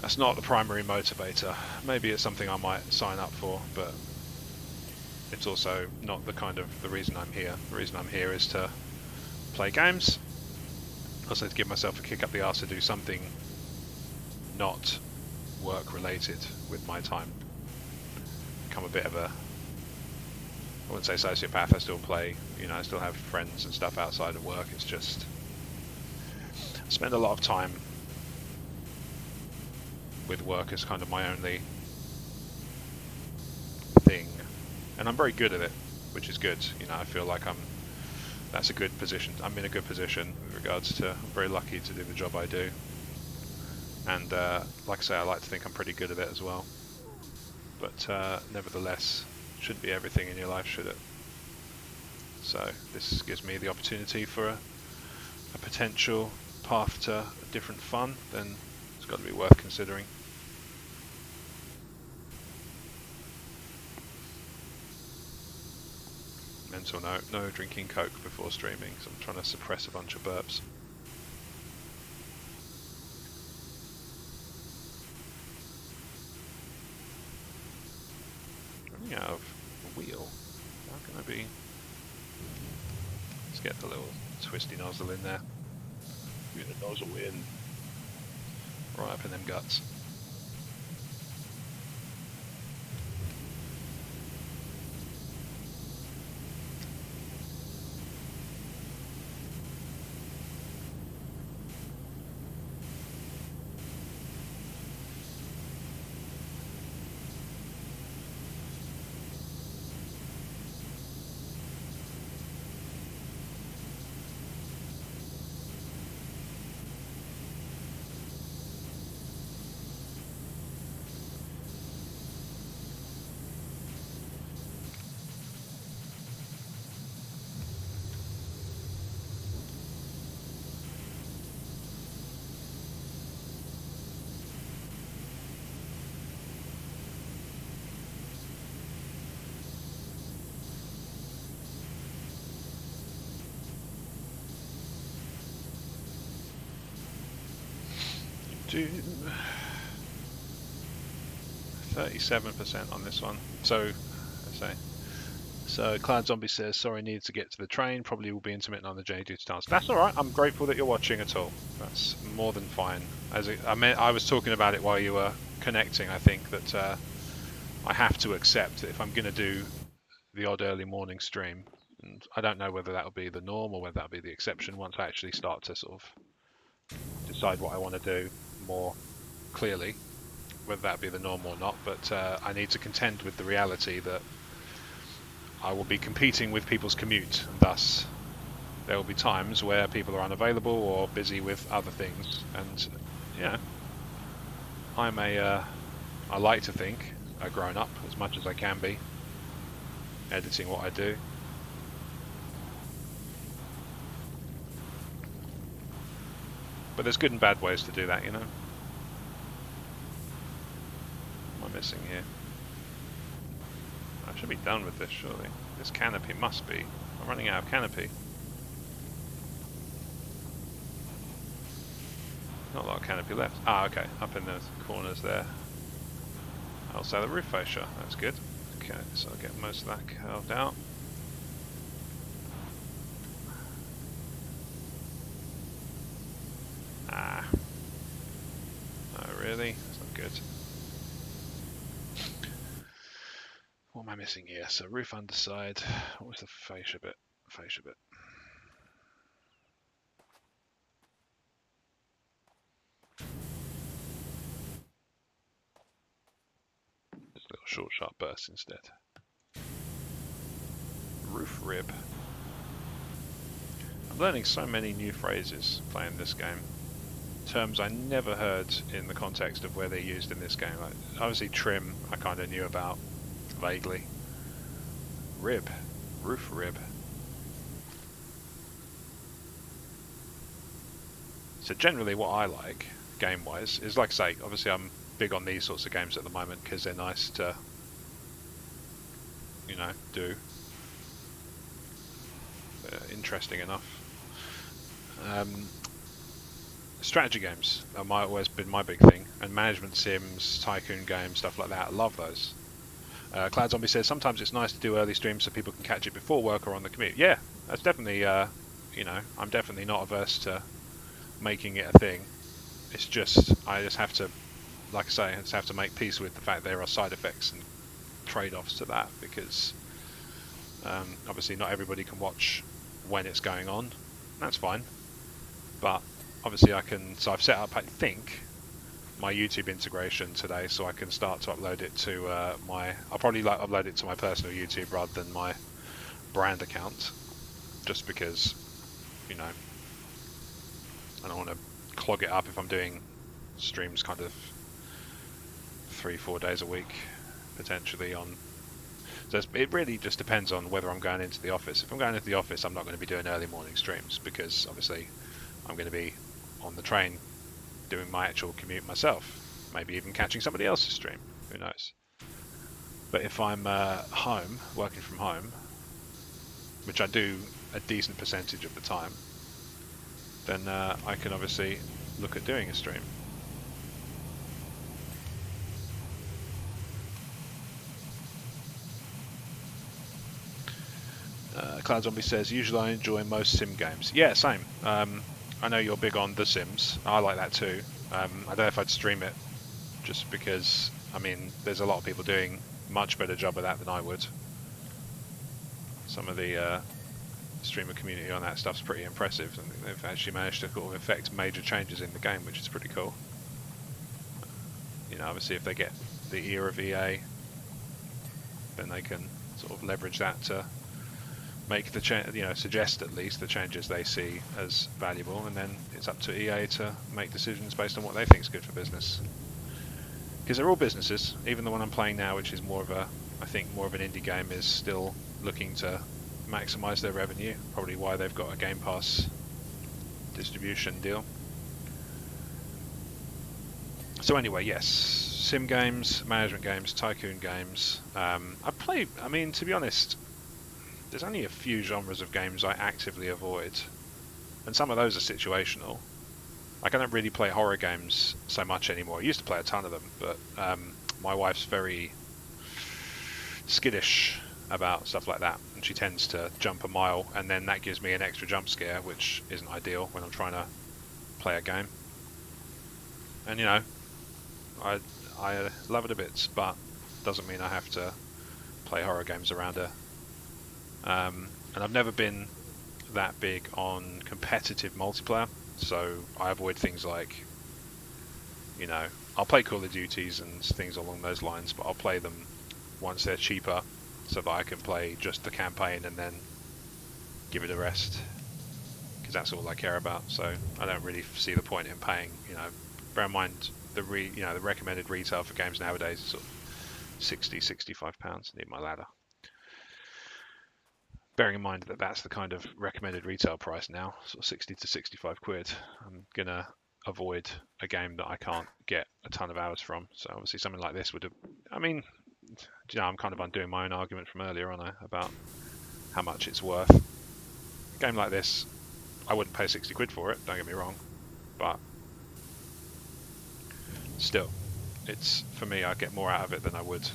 [SPEAKER 1] That's not the primary motivator. Maybe it's something I might sign up for, but it's also not the reason I'm here. The reason I'm here is to play games. Also to give myself a kick up the arse to do something not work related with my time. Become a bit of a, I wouldn't say sociopath, I still play, you know, I still have friends and stuff outside of work. It's just, I spend a lot of time with work as kind of my only thing. And I'm very good at it, which is good. You know, I feel like that's a good position. I'm in a good position with regards to, I'm very lucky to do the job I do. And like I say, I like to think I'm pretty good at it as well. But nevertheless, shouldn't be everything in your life, should it? So this gives me the opportunity for a potential path to a different fun, then it's got to be worth considering. Mental note, no drinking Coke before streaming, so I'm trying to suppress a bunch of burps. Running out of a wheel. How can I be? Let's get the little twisty nozzle in there. Get the nozzle in. Right up in them guts. 37% on this one. So, let's say. So Cloud Zombie says, sorry, needs to get to the train. Probably will be intermittent on the journey due to time. That's all right. I'm grateful that you're watching at all. That's more than fine. I was talking about it while you were connecting. I think that I have to accept that if I'm going to do the odd early morning stream, and I don't know whether that will be the norm or whether that'll be the exception once I actually start to sort of decide what I want to do more clearly, whether that be the norm or not. But I need to contend with the reality that I will be competing with people's commute, and thus there will be times where people are unavailable or busy with other things. And yeah, I like to think a grown up as much as I can be, editing what I do. But there's good and bad ways to do that, you know. What am I missing here? I should be done with this, surely. This canopy must be. I'm running out of canopy. Not a lot of canopy left. Ah, okay. Up in the corners there. Also the roof fascia. That's good. Okay, so I'll get most of that carved out. Ah. Oh, really? That's not good. What am I missing here? So roof underside. What was the fascia bit? Fascia bit. Just a little short, sharp burst instead. Roof rib. I'm learning so many new phrases playing this game. Terms I never heard in the context of where they're used in this game. Like, obviously trim, I kind of knew about vaguely. Rib. Roof rib. So generally what I like, game-wise, is like I say, obviously I'm big on these sorts of games at the moment because they're nice to, you know, do. Interesting enough. Strategy games have always been my big thing, and management sims, tycoon games, stuff like that. I love those. Cloud Zombie says sometimes it's nice to do early streams so people can catch it before work or on the commute. Yeah, that's definitely, you know, I'm definitely not averse to making it a thing. It's just, I just have to, like I say, I just have to make peace with the fact there are side effects and trade-offs to that, because obviously not everybody can watch when it's going on. That's fine, but obviously I can, so I've set up, I think, my YouTube integration today, so I can start to upload it to I'll probably upload it to my personal YouTube rather than my brand account, just because, you know, I don't want to clog it up if I'm doing streams kind of 3-4 days a week potentially on. So it really just depends on whether I'm going into the office. If I'm going into the office, I'm not going to be doing early morning streams because obviously I'm going to be on the train doing my actual commute myself, maybe even catching somebody else's stream, who knows. But if I'm home, working from home, which I do a decent percentage of the time, then I can obviously look at doing a stream. Cloud Zombie says, usually I enjoy most sim games. Yeah, same. I know you're big on The Sims. I like that too. I don't know if I'd stream it, just because, I mean, there's a lot of people doing much better job of that than I would. Some of the streamer community on that stuff's pretty impressive, and they've actually managed to sort of effect major changes in the game, which is pretty cool. You know, obviously if they get the ear of EA, then they can sort of leverage that to make the you know, suggest at least the changes they see as valuable, and then it's up to EA to make decisions based on what they think is good for business. Because they're all businesses. Even the one I'm playing now, which is more of a, I think more of an indie game, is still looking to maximize their revenue. Probably why they've got a Game Pass distribution deal. So anyway, yes, sim games, management games, tycoon games. I mean, to be honest, there's only a few genres of games I actively avoid, and some of those are situational. Like, I don't really play horror games so much anymore. I used to play a ton of them, but my wife's very skittish about stuff like that, and she tends to jump a mile, and then that gives me an extra jump scare, which isn't ideal when I'm trying to play a game. And you know, I love it a bit, but doesn't mean I have to play horror games around her. And I've never been that big on competitive multiplayer, so I avoid things like, you know, I'll play Call of Duties and things along those lines, but I'll play them once they're cheaper, so that I can play just the campaign and then give it a rest, because that's all I care about. So I don't really see the point in paying. You know, bear in mind the recommended retail for games nowadays is sort of £60-65. Need my ladder. Bearing in mind that that's the kind of recommended retail price now, sort of 60 to 65 quid. I'm gonna avoid a game that I can't get a ton of hours from. So obviously something like this would have, I mean, you know, I'm kind of undoing my own argument from earlier, aren't I, about how much it's worth. A game like this, I wouldn't pay 60 quid for it, don't get me wrong, but still, it's, for me, I get more out of it than I would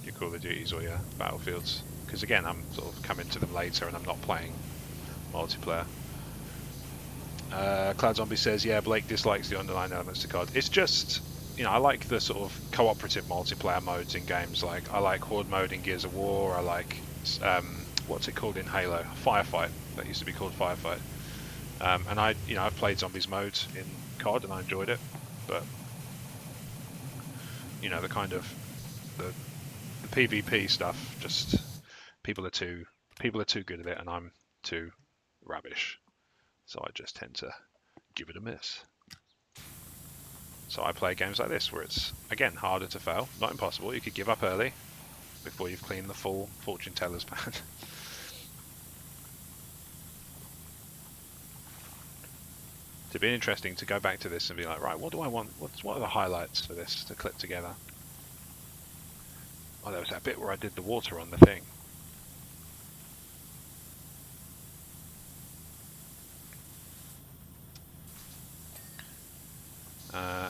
[SPEAKER 1] your Call of Duties or your Battlefields, because again, I'm sort of coming to them later and I'm not playing multiplayer. Cloud Zombie says, yeah, Blake dislikes the online elements to COD. It's just, you know, I like the sort of cooperative multiplayer modes in games. Like, I like Horde mode in Gears of War. I like, what's it called in Halo? Firefight. That used to be called Firefight. And I've played Zombies mode in COD and I enjoyed it. But, you know, the kind of, the PvP stuff, just, people are too good at it and I'm too rubbish. So I just tend to give it a miss. So I play games like this where it's, again, harder to fail. Not impossible. You could give up early before you've cleaned the full Fortune Teller's pan. It'd be interesting to go back to this and be like, right, what do I want? What are the highlights for this to clip together? Oh, there was that bit where I did the water on the thing.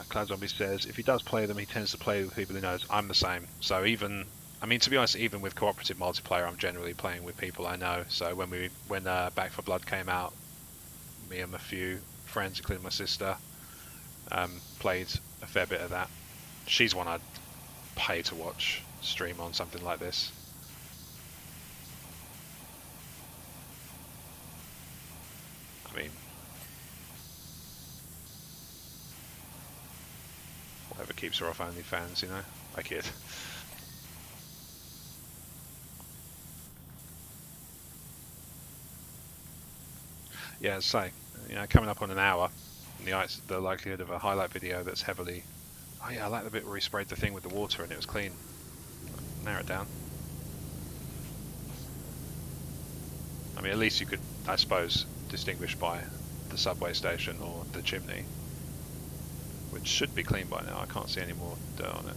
[SPEAKER 1] Cloud Zombie says, if he does play them, he tends to play with people he knows. I'm the same. So even, I mean, to be honest, even with cooperative multiplayer, I'm generally playing with people I know. So when Back 4 Blood came out, me and a few friends, including my sister, played a fair bit of that. She's one I'd pay to watch stream on something like this. I mean, whatever keeps her off OnlyFans, you know? I kid. Yeah, say, you know, coming up on an hour, and the likelihood of a highlight video that's heavily, oh yeah, I like the bit where he sprayed the thing with the water and it was clean. Narrow it down. I mean, at least you could, I suppose, distinguish by the subway station or the chimney, which should be clean by now. I can't see any more dirt on it.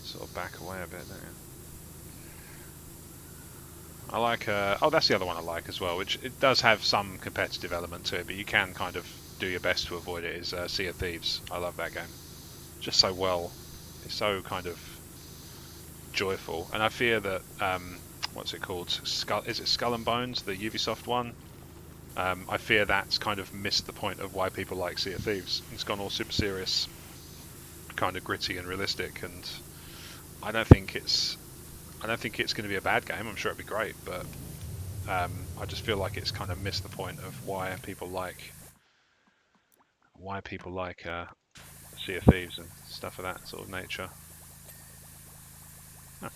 [SPEAKER 1] Sort of back away a bit, don't you? I like, oh, that's the other one I like as well, which it does have some competitive element to it, but you can kind of do your best to avoid it, is Sea of Thieves. I love that game. Just so well, it's so kind of joyful, and I fear that, what's it called? Is it Skull and Bones, the Ubisoft one? I fear that's kind of missed the point of why people like Sea of Thieves. It's gone all super serious, kind of gritty and realistic, and I don't think it's going to be a bad game. I'm sure it'd be great, but I just feel like it's kind of missed the point of why people like Sea of Thieves and stuff of that sort of nature. Huh.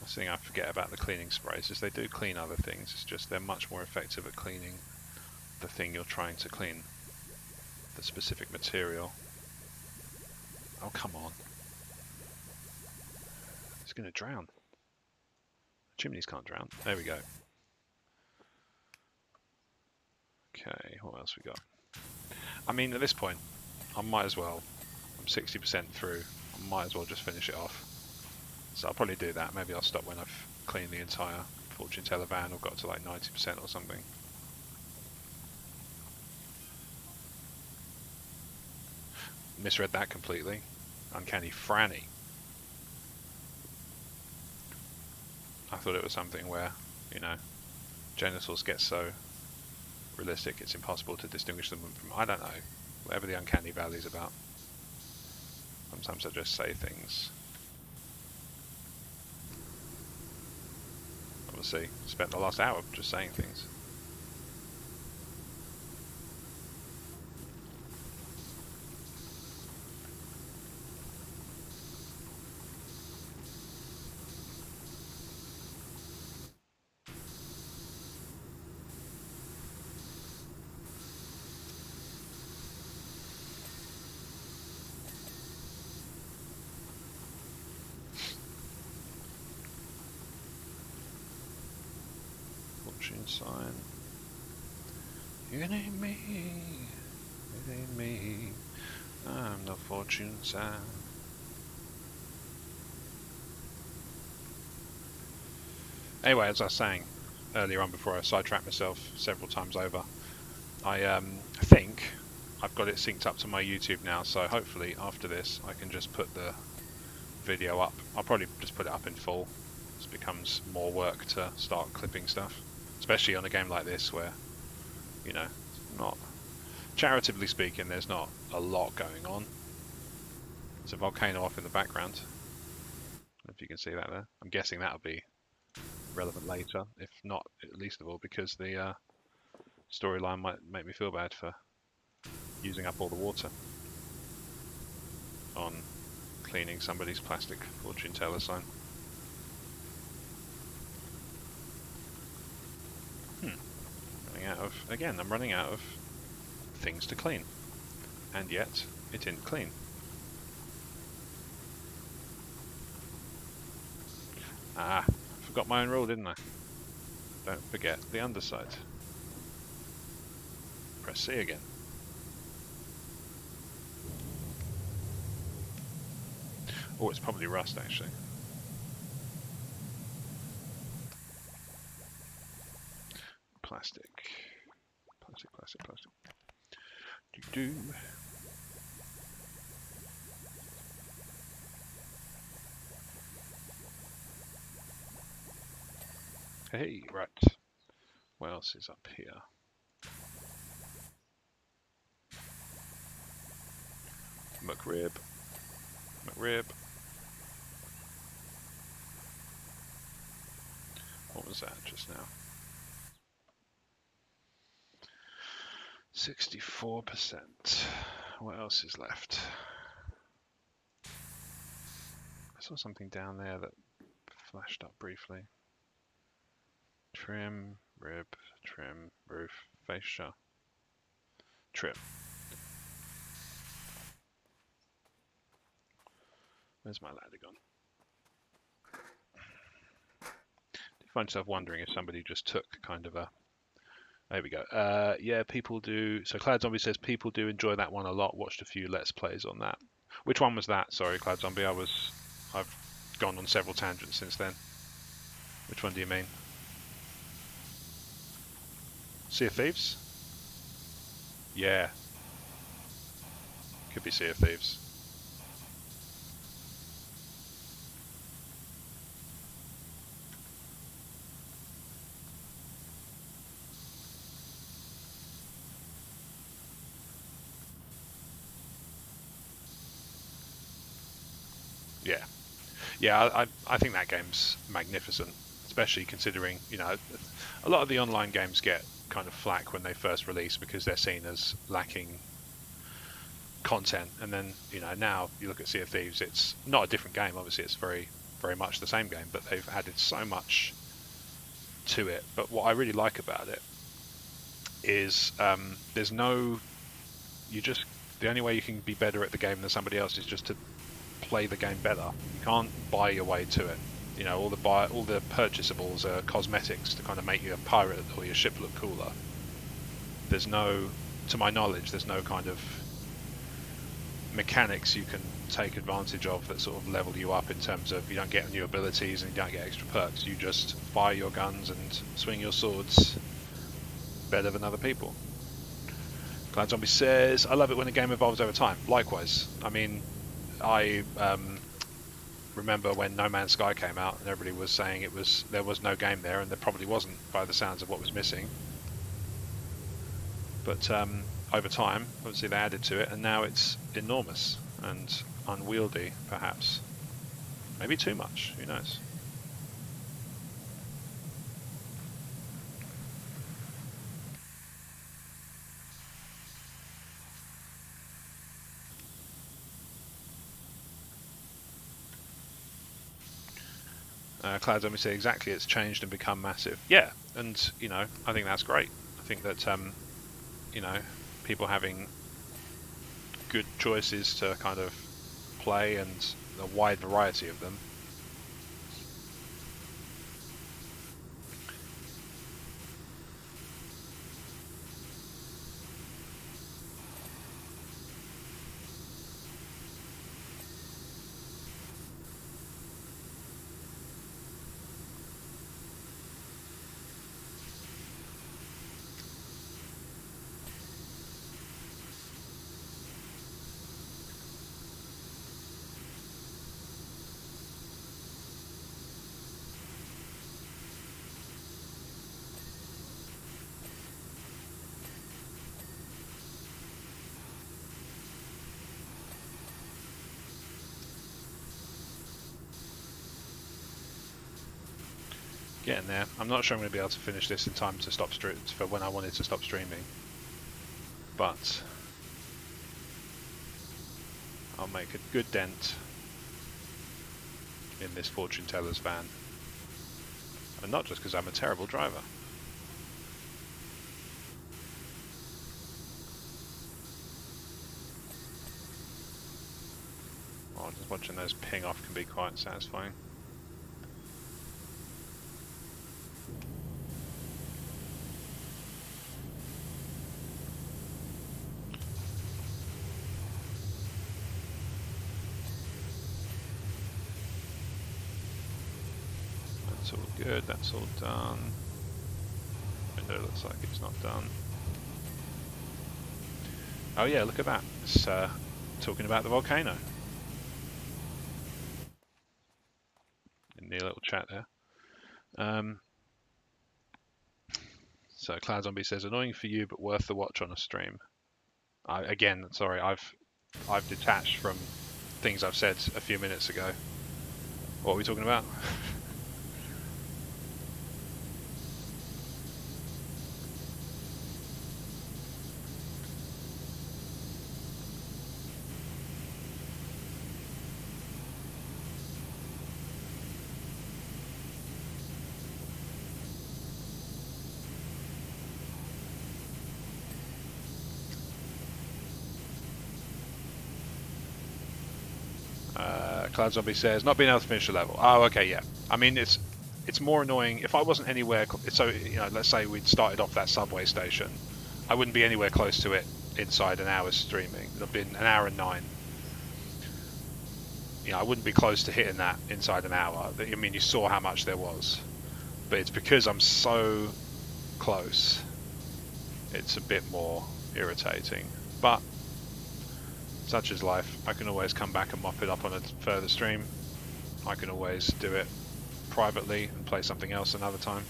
[SPEAKER 1] That's the thing I forget about the cleaning sprays is they do clean other things. It's just they're much more effective at cleaning the thing you're trying to clean, the specific material. Oh, come on. It's going to drown. Chimneys can't drown. There we go. Okay, what else we got? I mean, at this point, I might as well. I'm 60% through. I might as well just finish it off. So I'll probably do that. Maybe I'll stop when I've cleaned the entire fortune teller van or got to like 90% or something. Misread that completely. Uncanny Franny. I thought it was something where, you know, genitals get so realistic it's impossible to distinguish them from, I don't know, whatever the uncanny valley is about. Sometimes I just say things. Obviously, spent the last hour just saying things. Fortune sign. It ain't me. It ain't me. I'm the fortune sign. Anyway, as I was saying earlier on before I sidetracked myself several times over, I think I've got it synced up to my YouTube now, so hopefully after this I can just put the video up. I'll probably just put it up in full. It becomes more work to start clipping stuff, especially on a game like this where, you know, not charitably speaking, there's not a lot going on. There's a volcano off in the background. I don't know if you can see that there. I'm guessing that'll be relevant later, if not at least of all because the storyline might make me feel bad for using up all the water on cleaning somebody's plastic fortune teller sign. I'm running out of things to clean, and yet it didn't clean. Ah, forgot my own rule, didn't I? Don't forget the underside. Press C again. Oh, it's probably rust actually. Plastic. Do. Hey, right. What else is up here? McRib. What was that just now? 64%. What else is left? I saw something down there that flashed up briefly. Trim, rib, trim, roof, fascia, trim. Where's my ladder gone? You find yourself wondering if somebody just took kind of a... There we go. Yeah, people do. So Cloud Zombie says people do enjoy that one a lot. Watched a few Let's Plays on that. Which one was that? Sorry, Cloud Zombie. I've gone on several tangents since then. Which one do you mean? Sea of Thieves? Yeah. Could be Sea of Thieves. Yeah, I think that game's magnificent, especially considering, you know, a lot of the online games get kind of flack when they first release because they're seen as lacking content, and then, you know, now you look at Sea of Thieves, it's not a different game, obviously it's very, very much the same game, but they've added so much to it. But what I really like about it is there's no, the only way you can be better at the game than somebody else is just to play the game better. You can't buy your way to it. you know, all the purchasables are cosmetics to kind of make your pirate or your ship look cooler. There's no, to my knowledge, there's no kind of mechanics you can take advantage of that sort of level you up in terms of you don't get new abilities and you don't get extra perks. You just fire your guns and swing your swords better than other people. Cloud Zombie says, I love it when a game evolves over time. Likewise. I mean, I remember when No Man's Sky came out and everybody was saying there was no game there, and there probably wasn't by the sounds of what was missing. But over time, obviously they added to it, and now it's enormous and unwieldy, perhaps. Maybe too much, who knows? Cloud Zombie said exactly, it's changed and become massive. Yeah, and you know, I think that's great. I think that you know, people having good choices to kind of play and a wide variety of them. Getting there. I'm not sure I'm going to be able to finish this in time to stop for when I wanted to stop streaming, but I'll make a good dent in this fortune teller's van, and not just because I'm a terrible driver. Oh, just watching those ping off can be quite satisfying. That's all good, that's all done. Window looks like it's not done. Oh yeah, look at that. It's talking about the volcano. In the little chat there. So Cloud Zombie says, annoying for you, but worth the watch on a stream. Again, sorry, I've detached from things I've said a few minutes ago. What are we talking about? Cloud Zombie says, not being able to finish the level. Oh, okay, yeah. I mean, it's more annoying if I wasn't anywhere. So, you know, let's say we'd started off that subway station, I wouldn't be anywhere close to it inside an hour's streaming. It'd have been an hour and 9. You know, I wouldn't be close to hitting that inside an hour. I mean, you saw how much there was, but it's because I'm so close. It's a bit more irritating, but such is life. I can always come back and mop it up on a further stream. I can always do it privately and play something else another time.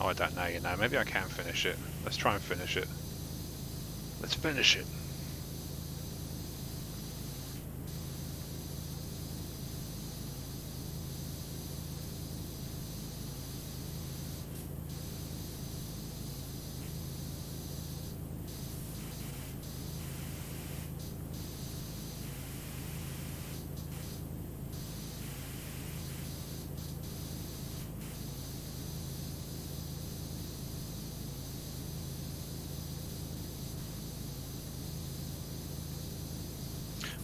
[SPEAKER 1] Oh, I don't know, you know, maybe I can finish it. Let's try and finish it. Let's finish it.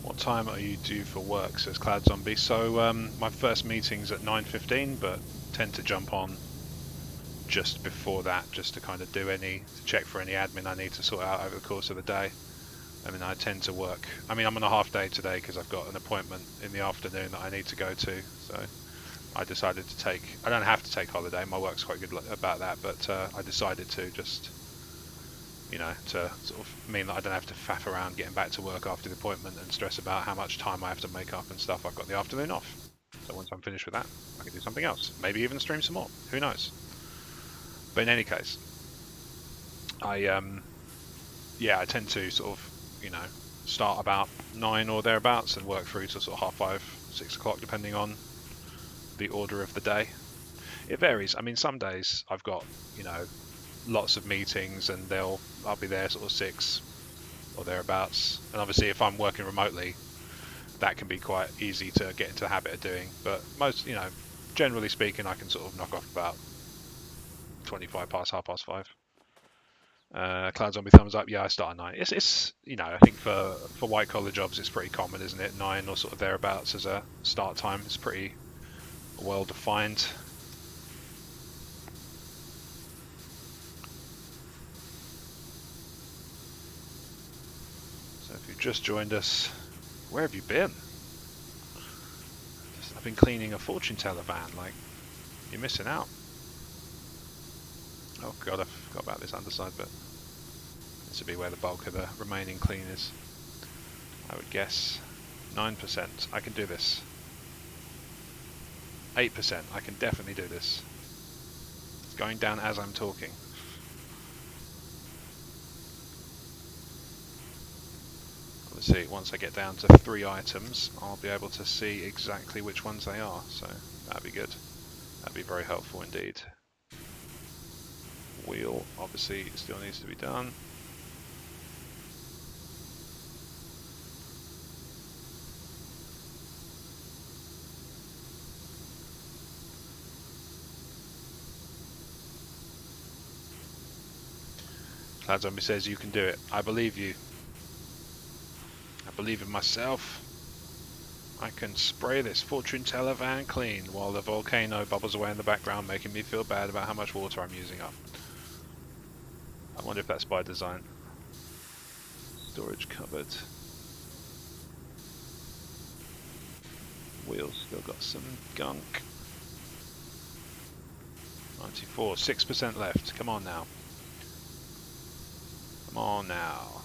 [SPEAKER 1] What time are you due for work? Says Cloud Zombie. So my first meeting's at 9:15, but tend to jump on just before that, just to kind of check for any admin I need to sort out over the course of the day. I mean, I tend to work. I mean, I'm on a half day today because I've got an appointment in the afternoon that I need to go to. So I decided to take. I don't have to take holiday. My work's quite good about that, but I decided to just, to sort of mean that I don't have to faff around getting back to work after the appointment and stress about how much time I have to make up and stuff. I've got the afternoon off. So once I'm finished with that, I can do something else. Maybe even stream some more. Who knows? But in any case, I tend to sort of, start about 9 or thereabouts and work through to sort of 5:30, 6 o'clock, depending on the order of the day. It varies. I mean, some days I've got, lots of meetings and I'll be there sort of 6 or thereabouts. And obviously if I'm working remotely, that can be quite easy to get into the habit of doing. But most, generally speaking, I can sort of knock off about 25 past 5:30. Cloud Zombie thumbs up. Yeah, I start at 9. It's I think for white collar jobs it's pretty common, isn't it? 9 or sort of thereabouts as a start time. It's pretty well defined. So if you've just joined us, where have you been? I've been cleaning a fortune teller van. Like, you're missing out. Oh god, I forgot about this underside bit. This would be where the bulk of the remaining clean is, I would guess. 9%, I can do this. 8%, I can definitely do this. It's going down as I'm talking. Obviously, once I get down to 3 items, I'll be able to see exactly which ones they are, so that'd be good. That'd be very helpful indeed. Wheel, obviously, still needs to be done. Cloud Zombie says you can do it. I believe you. I believe in myself. I can spray this fortune teller van clean while the volcano bubbles away in the background, making me feel bad about how much water I'm using up. I wonder if that's by design. Storage cupboard. Wheels still got some gunk. 94, 6% left. Come on now. Come on now.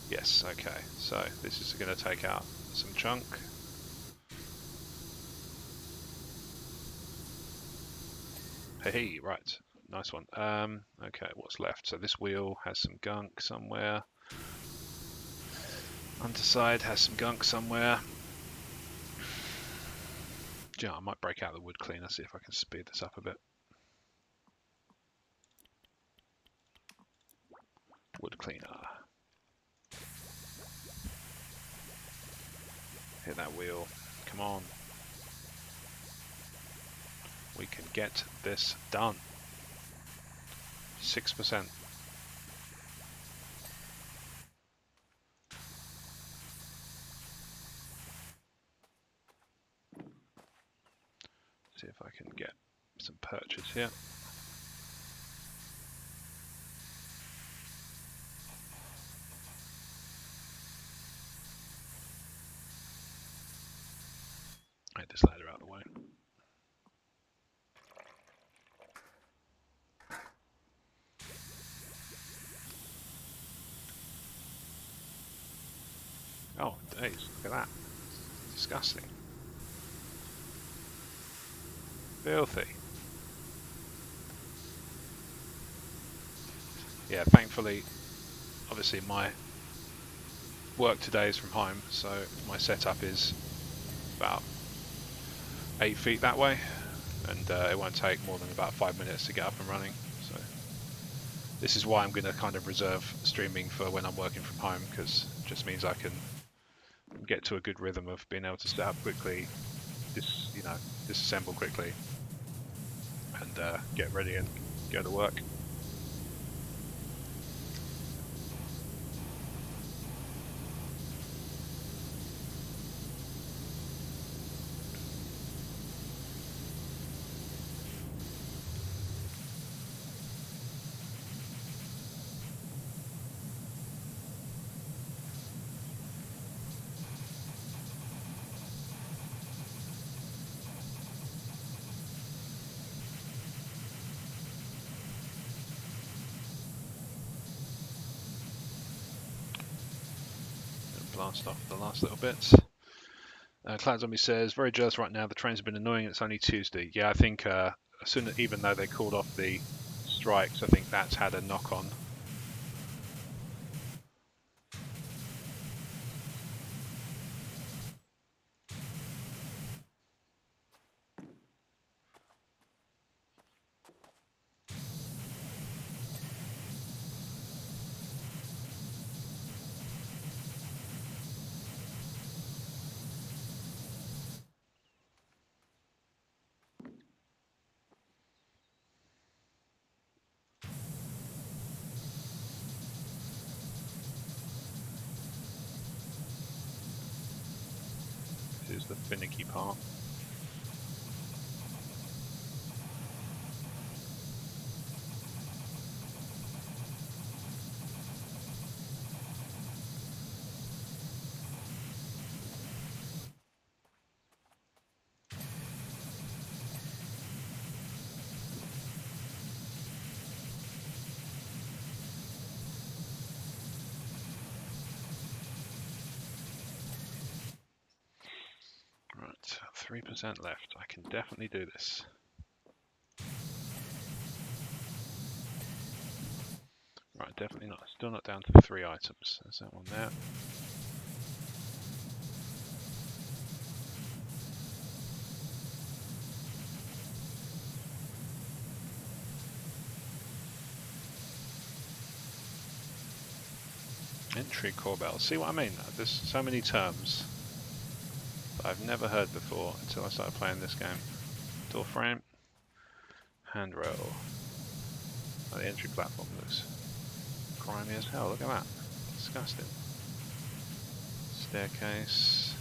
[SPEAKER 1] Yes, okay. So this is going to take out some chunk. Hey, right. Nice one. Okay, what's left? So this wheel has some gunk somewhere. Underside has some gunk somewhere. Yeah, I might break out the wood cleaner, see if I can speed this up a bit. Wood cleaner. Hit that wheel. Come on. We can get this done. 6%. See if I can get some purchase here. Get this ladder out of the way. Oh, days, look at that. Disgusting. Filthy. Yeah, thankfully, obviously my work today is from home, so my setup is about 8 feet that way, and it won't take more than about 5 minutes to get up and running. So this is why I'm going to kind of reserve streaming for when I'm working from home, because it just means I can get to a good rhythm of being able to set up quickly, disassemble quickly, and get ready and go to work. blast off the last little bits. Cloud Zombie says, very jealous right now. The trains have been annoying. It's only Tuesday. Yeah, I think even though they called off the strikes, I think that's had a knock on. This is the finicky part. Right, 3% left. I can definitely do this. Right, definitely not. Still not down to 3 items. There's that one there. Entry core bell. See what I mean? There's so many terms that I've never heard before until I started playing this game. Door frame, handrail. Oh, the entry platform looks grimy as hell. Look at that. Disgusting. Staircase.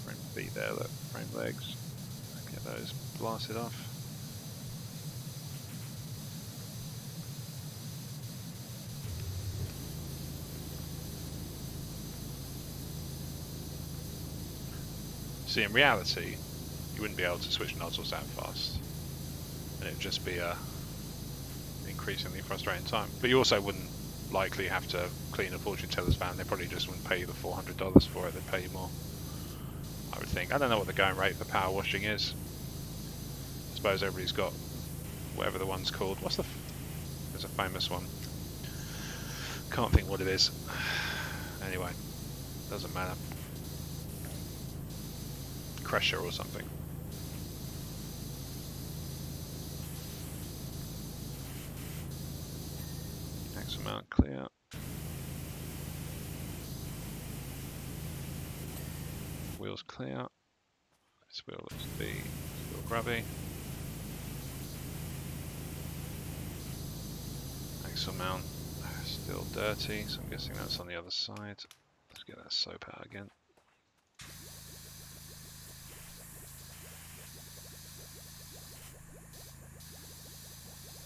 [SPEAKER 1] Frame feet there, look. Frame legs. Get those blasted off. See, in reality, you wouldn't be able to switch nozzles that fast, and it'd just be a increasingly frustrating time. But you also wouldn't likely have to clean a fortune teller's van. They probably just wouldn't pay you the $400 for it. They'd pay you more, I would think. I don't know what the going rate for power washing is. I suppose everybody's got whatever the one's called. There's a famous one. Can't think what it is. Anyway, doesn't matter. Crusher or something. X amount clear. Wheels clear. This wheel looks to be still grubby. Axle mount still dirty, so I'm guessing that's on the other side. Let's get that soap out again.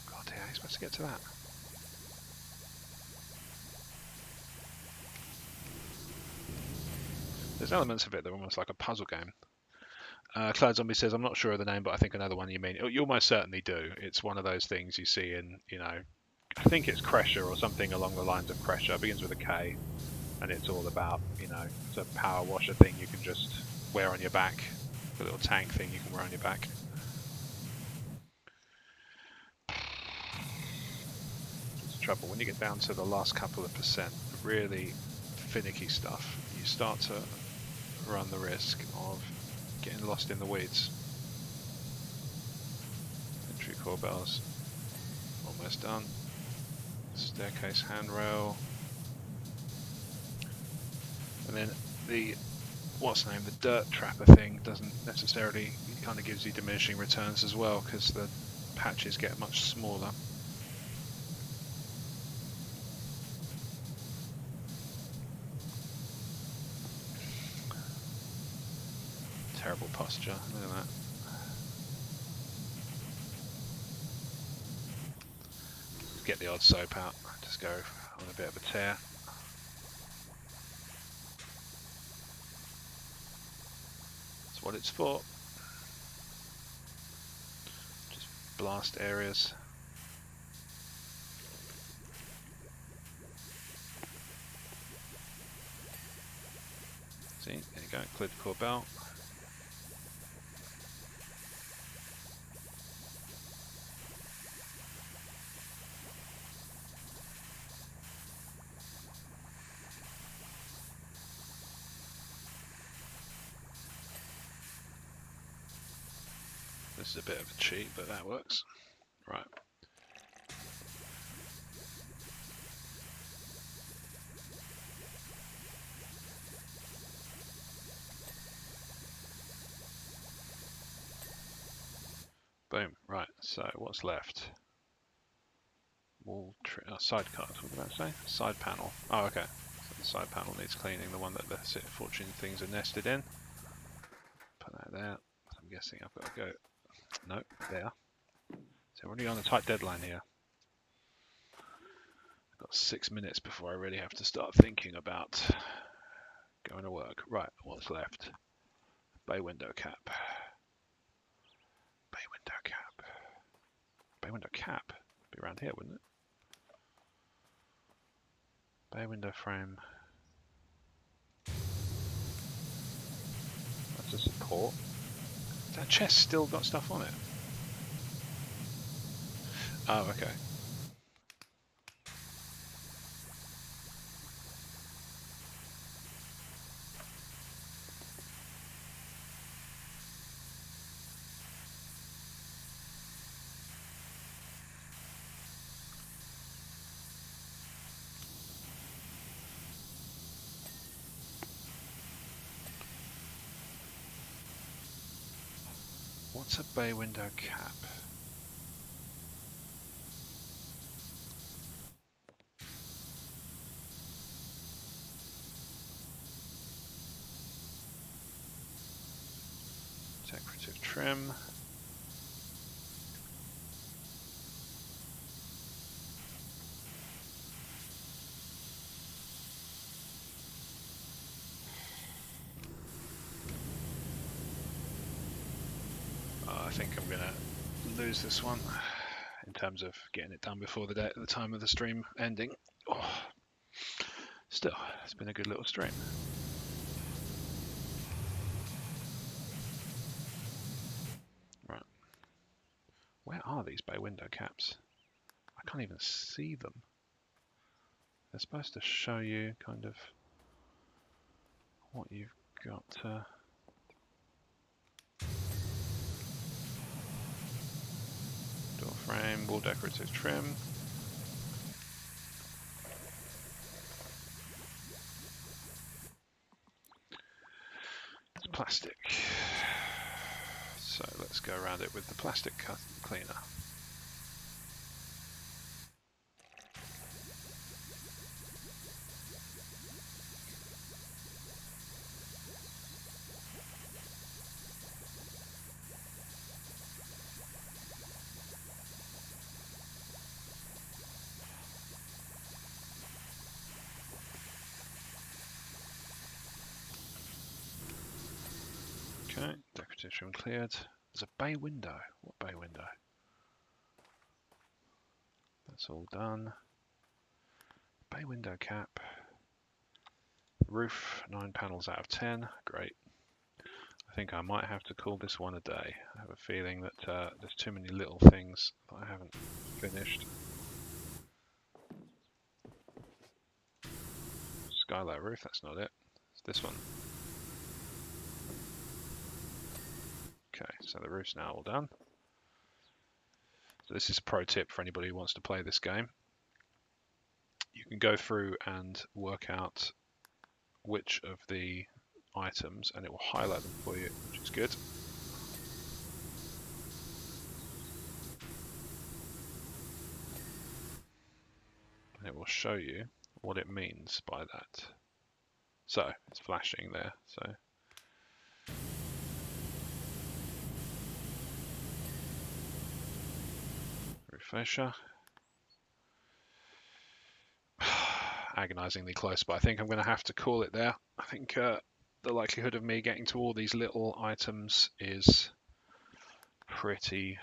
[SPEAKER 1] God, how are you supposed to get to that? There's elements of it that are almost like a puzzle game. Cloud Zombie says, I'm not sure of the name, but I think I know the one you mean. You almost certainly do. It's one of those things you see in, I think it's Crusher or something along the lines of Crusher. It begins with a K, and it's all about, it's a power washer thing you can just wear on your back. A little tank thing you can wear on your back. It's the trouble. When you get down to the last couple of percent, really finicky stuff, you start to run the risk of getting lost in the weeds. Entry core bells almost done. Staircase handrail, and then the dirt trapper thing doesn't necessarily, it kind of gives you diminishing returns as well because the patches get much smaller. Terrible posture, look at that. Get the odd soap out, just go on a bit of a tear. That's what it's for. Just blast areas. See, there you go, cleared the core belt. This is a bit of a cheat, but that works. Right. Boom. Right, so what's left? Wall side card, what did I say? Side panel. Oh, okay. So the side panel needs cleaning, the one that the fortune things are nested in. Put that there. I'm guessing I've got to go. No, there. So we're already on a tight deadline here. I've got 6 minutes before I really have to start thinking about going to work. Right, what's left? Bay window cap. Bay window cap. Bay window cap. Be around here, wouldn't it? Bay window frame. That's a support. That chest still got stuff on it. Oh, okay. What's a bay window cap? Decorative trim. I think I'm gonna lose this one in terms of getting it done before the time of the stream ending. Oh, still, it's been a good little stream. Right, where are these bay window caps? I can't even see them. They're supposed to show you kind of what you've got. Door frame, wall decorative trim. It's plastic. So let's go around it with the plastic cleaner. Okay, decorative trim cleared. There's a bay window. What bay window? That's all done. Bay window cap. Roof, 9 panels out of 10. Great. I think I might have to call this one a day. I have a feeling that there's too many little things that I haven't finished. Skylight roof, that's not it. It's this one. Okay, so the roof's now all done. So this is a pro tip for anybody who wants to play this game. You can go through and work out which of the items, and it will highlight them for you, which is good. And it will show you what it means by that. So it's flashing there. So roof fascia. Agonizingly close, but I think I'm going to have to call it there. I think the likelihood of me getting to all these little items is pretty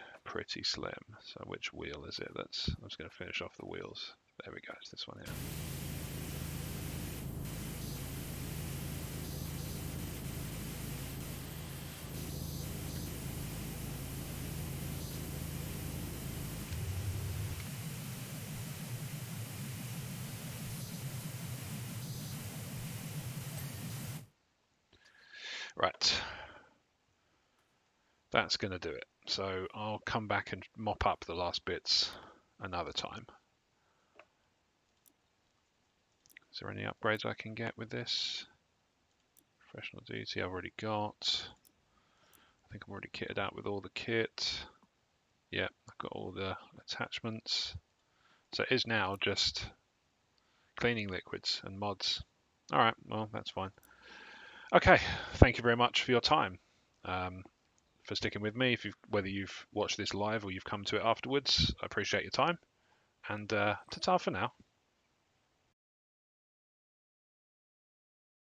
[SPEAKER 1] slim. So which wheel is it? I'm just going to finish off the wheels. There we go. It's this one here. that's going to do it. So I'll come back and mop up the last bits another time. Is there any upgrades I can get with this? Professional duty I've already got. I think I'm already kitted out with all the kit. Yep, I've got all the attachments. So it is now just cleaning liquids and mods. All right, well, that's fine. Okay, thank you very much for your time, for sticking with me. Whether you've watched this live or you've come to it afterwards, I appreciate your time. And ta-ta for now.